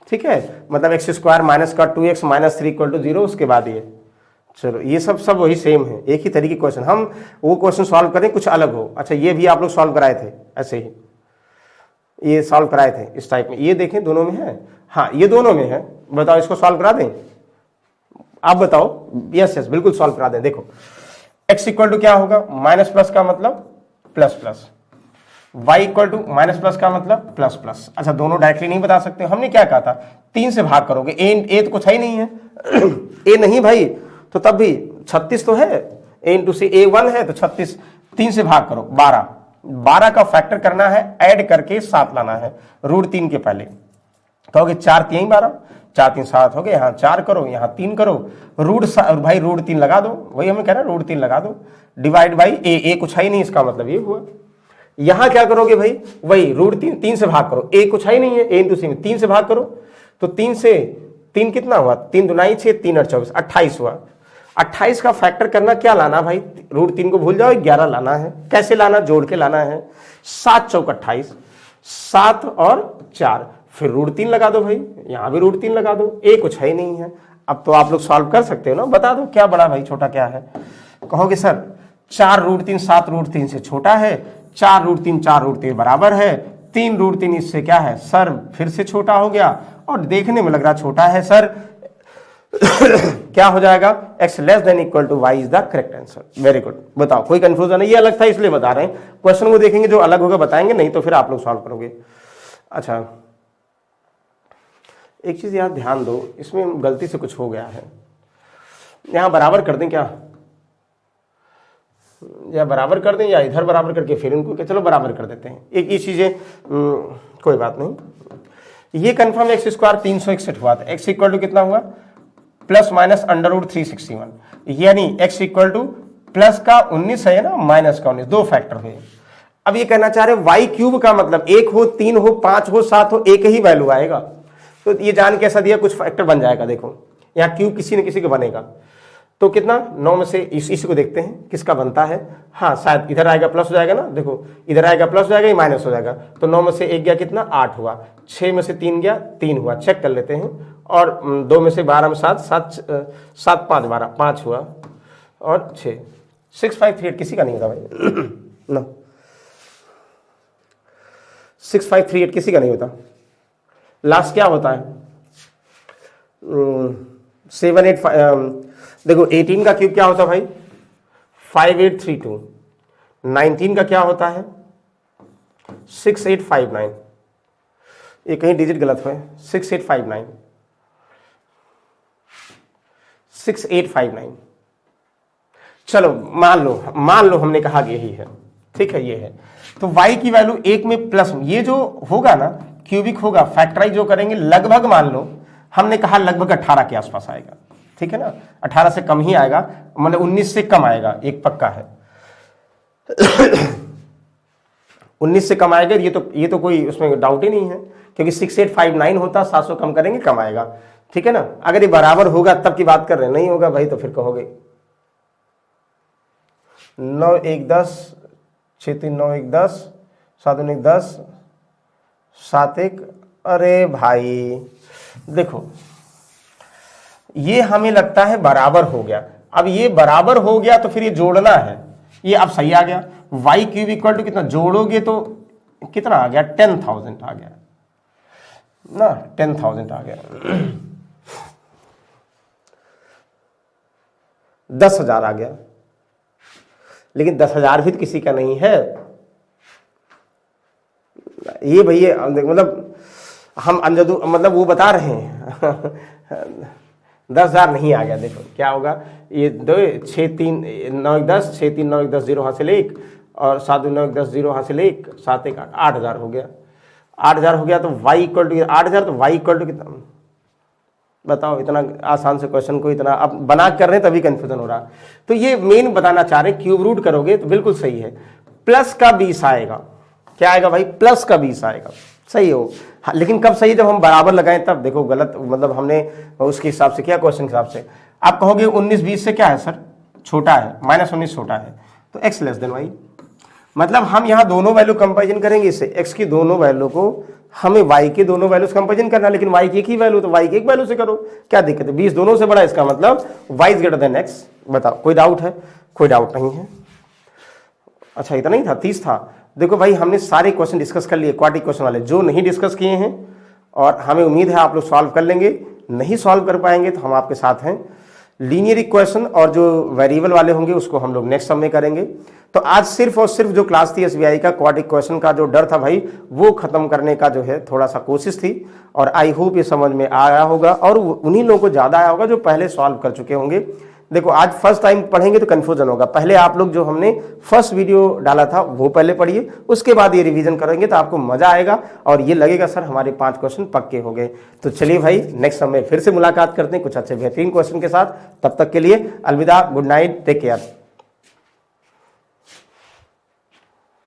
ठीक है। मतलब एक्स स्क्वायर माइनस का 2x माइनस 3 इक्वल टू 0, उसके बाद ये, चलो ये सब वही सेम है, एक ही तरीके क्वेश्चन, हम वो क्वेश्चन सॉल्व करें कुछ अलग हो। अच्छा ये भी आप लोग सॉल्व कराए थे ऐसे ही, ये सॉल्व कराए थे इस टाइप में, ये देखें दोनों में है, हाँ ये दोनों में है, बताओ इसको सॉल्व करा दें, आप बताओ। यस बिल्कुल सॉल्व करा दें। देखो x इक्वल टू क्या होगा, माइनस प्लस का मतलब plus plus, y equal to minus plus का मतलब प्लस प्लस। अच्छा दोनों डायरेक्टली नहीं बता सकते, हमने क्या कहा था 3 से भाग करोगे, ए तो कुछ है ही नहीं है, ए नहीं भाई, तो तब भी 36 तो है, ए इंटू से ए 1 है तो 36, 3 से भाग करो 12 का फैक्टर करना है, ऐड करके 7 लाना है रूट 3 के पहले, कहोगे 4 3 12, 4 3 7 हो गए, यहाँ 4 करो यहाँ 3 करो, भाई रूट 3 लगा दो, वही हमें कह रहा है रूट 3 लगा दो, डिवाइड बाई ए कुछ है ही नहीं, इसका मतलब ये हुआ। यहां क्या करोगे भाई, वही रूट 3 से भाग करो, ए कुछ है ही नहीं है, ए इंटू सी में 3 से भाग करो, तो 3 से 3 कितना हुआ, 3 दुनाई 6, 3 और 24 28 हुआ। 28 का फैक्टर करना क्या लाना भाई, रूट 3 को भूल जाओ, 11 लाना है, कैसे लाना, जोड़ के लाना है, 7 चौक 28, 7 और 4, फिर रूट 3 लगा दो भाई, यहां भी रूट 3 लगा दो, ए कुछ है ही नहीं है। अब तो आप लोग सॉल्व कर सकते हो ना, बता दो क्या बड़ा भाई छोटा क्या है। कहोगे सर 4 रूट 3 7 रूट 3 से छोटा है, 4 रूट 3 4 रूट 3 बराबर है, 3 रूट 3 इससे क्या है सर फिर से छोटा हो गया, और देखने में लग रहा छोटा है सर, क्या हो जाएगा, x less than equal to y is the correct answer. Very good. बताओ कोई कंफ्यूजन नहीं, ये अलग था इसलिए बता रहे हैं, क्वेश्चन को देखेंगे जो अलग होगा बताएंगे, नहीं तो फिर आप लोग सॉल्व करोगे। अच्छा एक चीज यार ध्यान दो, इसमें गलती से कुछ हो गया है, यहां बराबर कर दें क्या, या बराबर कर दें, या इधर बराबर करके फिर इनको चलो बराबर कर देते हैं, एक ये चीजें कोई बात नहीं। ये कंफर्म एक्स स्क्वायर 361 हुआ था, एक्स इक्वल टू कितना हुआ, प्लस माइनस अंडर रूट 361, यानी एक्स इक्वल टू प्लस का 19 है ना, माइनस का 19, 2 फैक्टर हुए। अब ये कहना चाह रहे वाई क्यूब का मतलब 1 हो 3 हो 5 हो 7 हो, एक ही वैल्यू आएगा, तो ये जान के ऐसा दिया कुछ फैक्टर बन जाएगा। देखो यहाँ क्यूब किसी न किसी का बनेगा, तो कितना 9 में से इसी को देखते हैं किसका बनता है, हाँ शायद इधर आएगा प्लस हो जाएगा ना, देखो इधर आएगा प्लस हो जाएगा, ये माइनस हो जाएगा, तो 9 में से 1 गया कितना 8 हुआ, 6 में से 3 गया 3 हुआ, चेक कर लेते हैं, और 2 में से 12 में 7 7 5 12 5 हुआ, और 6 6 5 3 8 किसी का नहीं होता भाई ना, 6 5 3 8 किसी का नहीं होता, लास्ट क्या होता है 7 8 देखो 18 का क्यूब क्या होता है भाई 5832, 19 का क्या होता है 6859, ये कहीं डिजिट गलत है, 6859 6859, चलो मान लो हमने कहा कि यही है, ठीक है ये है, तो y की वैल्यू 1 में प्लस, ये जो होगा ना क्यूबिक होगा, फैक्टराइज जो करेंगे लगभग मान लो हमने कहा लगभग 18 के आसपास आएगा, ठीक है ना, 18 से कम ही आएगा, मतलब 19 से कम आएगा, एक पक्का है 19 से कम आएगा, ये तो कोई उसमें डाउट ही नहीं है, क्योंकि 6859 होता, 700 कम करेंगे कम आएगा, ठीक है ना। अगर ये बराबर होगा तब की बात कर रहे हैं, नहीं होगा भाई तो फिर कहोगे 9 1 10 6 3 9 1 10 7 1 10 7 1, अरे भाई देखो ये हमें लगता है बराबर हो गया। अब ये बराबर हो गया तो फिर ये जोड़ना है, ये अब सही आ गया। वाई क्यूब इक्वल टू कितना जोड़ोगे तो कितना आ गया, 10,000 आ गया ना, 10,000 आ गया 10,000 आ गया, लेकिन 10,000 भी तो किसी का नहीं है ये भैया, मतलब हम अंजदू मतलब वो बता रहे हैं 10,000 नहीं आ गया। देखो क्या होगा, ये 2 6 3 9 1 10 6 3 9 1 10 0 हासिल 1 और 7 9 1 10 0 हासिल 1 7 1 8,000 हो गया। 8,000 हो गया तो y इक्वल टू 8,000, तो y इक्वल टू कितना बताओ। इतना आसान से क्वेश्चन को इतना अब बना कर रहे हैं तभी कंफ्यूजन हो रहा। तो ये मेन बताना चाह रहे हैं, क्यूब रूट करोगे तो बिल्कुल सही है, प्लस का 20 आएगा। क्या आएगा भाई, प्लस का 20 आएगा, सही हो। हाँ, लेकिन कब सही, जब हम बराबर लगाएं तब। देखो गलत मतलब हमने उसके हिसाब से किया, क्वेश्चन के हिसाब से। आप कहोगे 19 20 से क्या है सर, छोटा है, -19 छोटा है, तो x लेस देन y। मतलब हम यहाँ दोनों वैल्यू कंपेरिजन करेंगे, इससे x की दोनों वैल्यू को हमें y के दोनों वैल्यूज कंपेरिजन करना, लेकिन y की एक ही वैल्यू, तो y की एक वैल्यू से करो, क्या दिक्कत है। 20 दोनों से बड़ा, इसका मतलब y is greater than x। बताओ कोई डाउट है, कोई डाउट नहीं है। अच्छा इतना ही था, 30 था। देखो भाई हमने सारे क्वेश्चन डिस्कस कर लिए, क्वाड्रेटिक क्वेश्चन वाले। जो नहीं डिस्कस किए हैं और हमें उम्मीद है आप लोग सॉल्व कर लेंगे, नहीं सॉल्व कर पाएंगे तो हम आपके साथ हैं। लीनियर इक्वेशन और जो वेरिएबल वाले होंगे उसको हम लोग नेक्स्ट सब में करेंगे। तो आज सिर्फ और सिर्फ जो क्लास थी एसबीआई का क्वाड्रेटिक क्वेश्चन का जो डर था भाई, वो खत्म करने का जो है थोड़ा सा कोशिश थी, और आई होप ये समझ में आया होगा, और उन्हीं लोगों को ज्यादा आया होगा जो पहले सॉल्व कर चुके होंगे। देखो आज फर्स्ट टाइम पढ़ेंगे तो कंफ्यूजन होगा, पहले आप लोग जो हमने फर्स्ट वीडियो डाला था वो पहले पढ़िए, उसके बाद ये रिवीजन करेंगे तो आपको मजा आएगा और ये लगेगा सर हमारे 5 क्वेश्चन पक्के हो गए। तो चलिए भाई नेक्स्ट समय फिर से मुलाकात करते हैं कुछ अच्छे बेहतरीन क्वेश्चन के साथ। तब तक के लिए अलविदा, गुड नाइट, टेक केयर।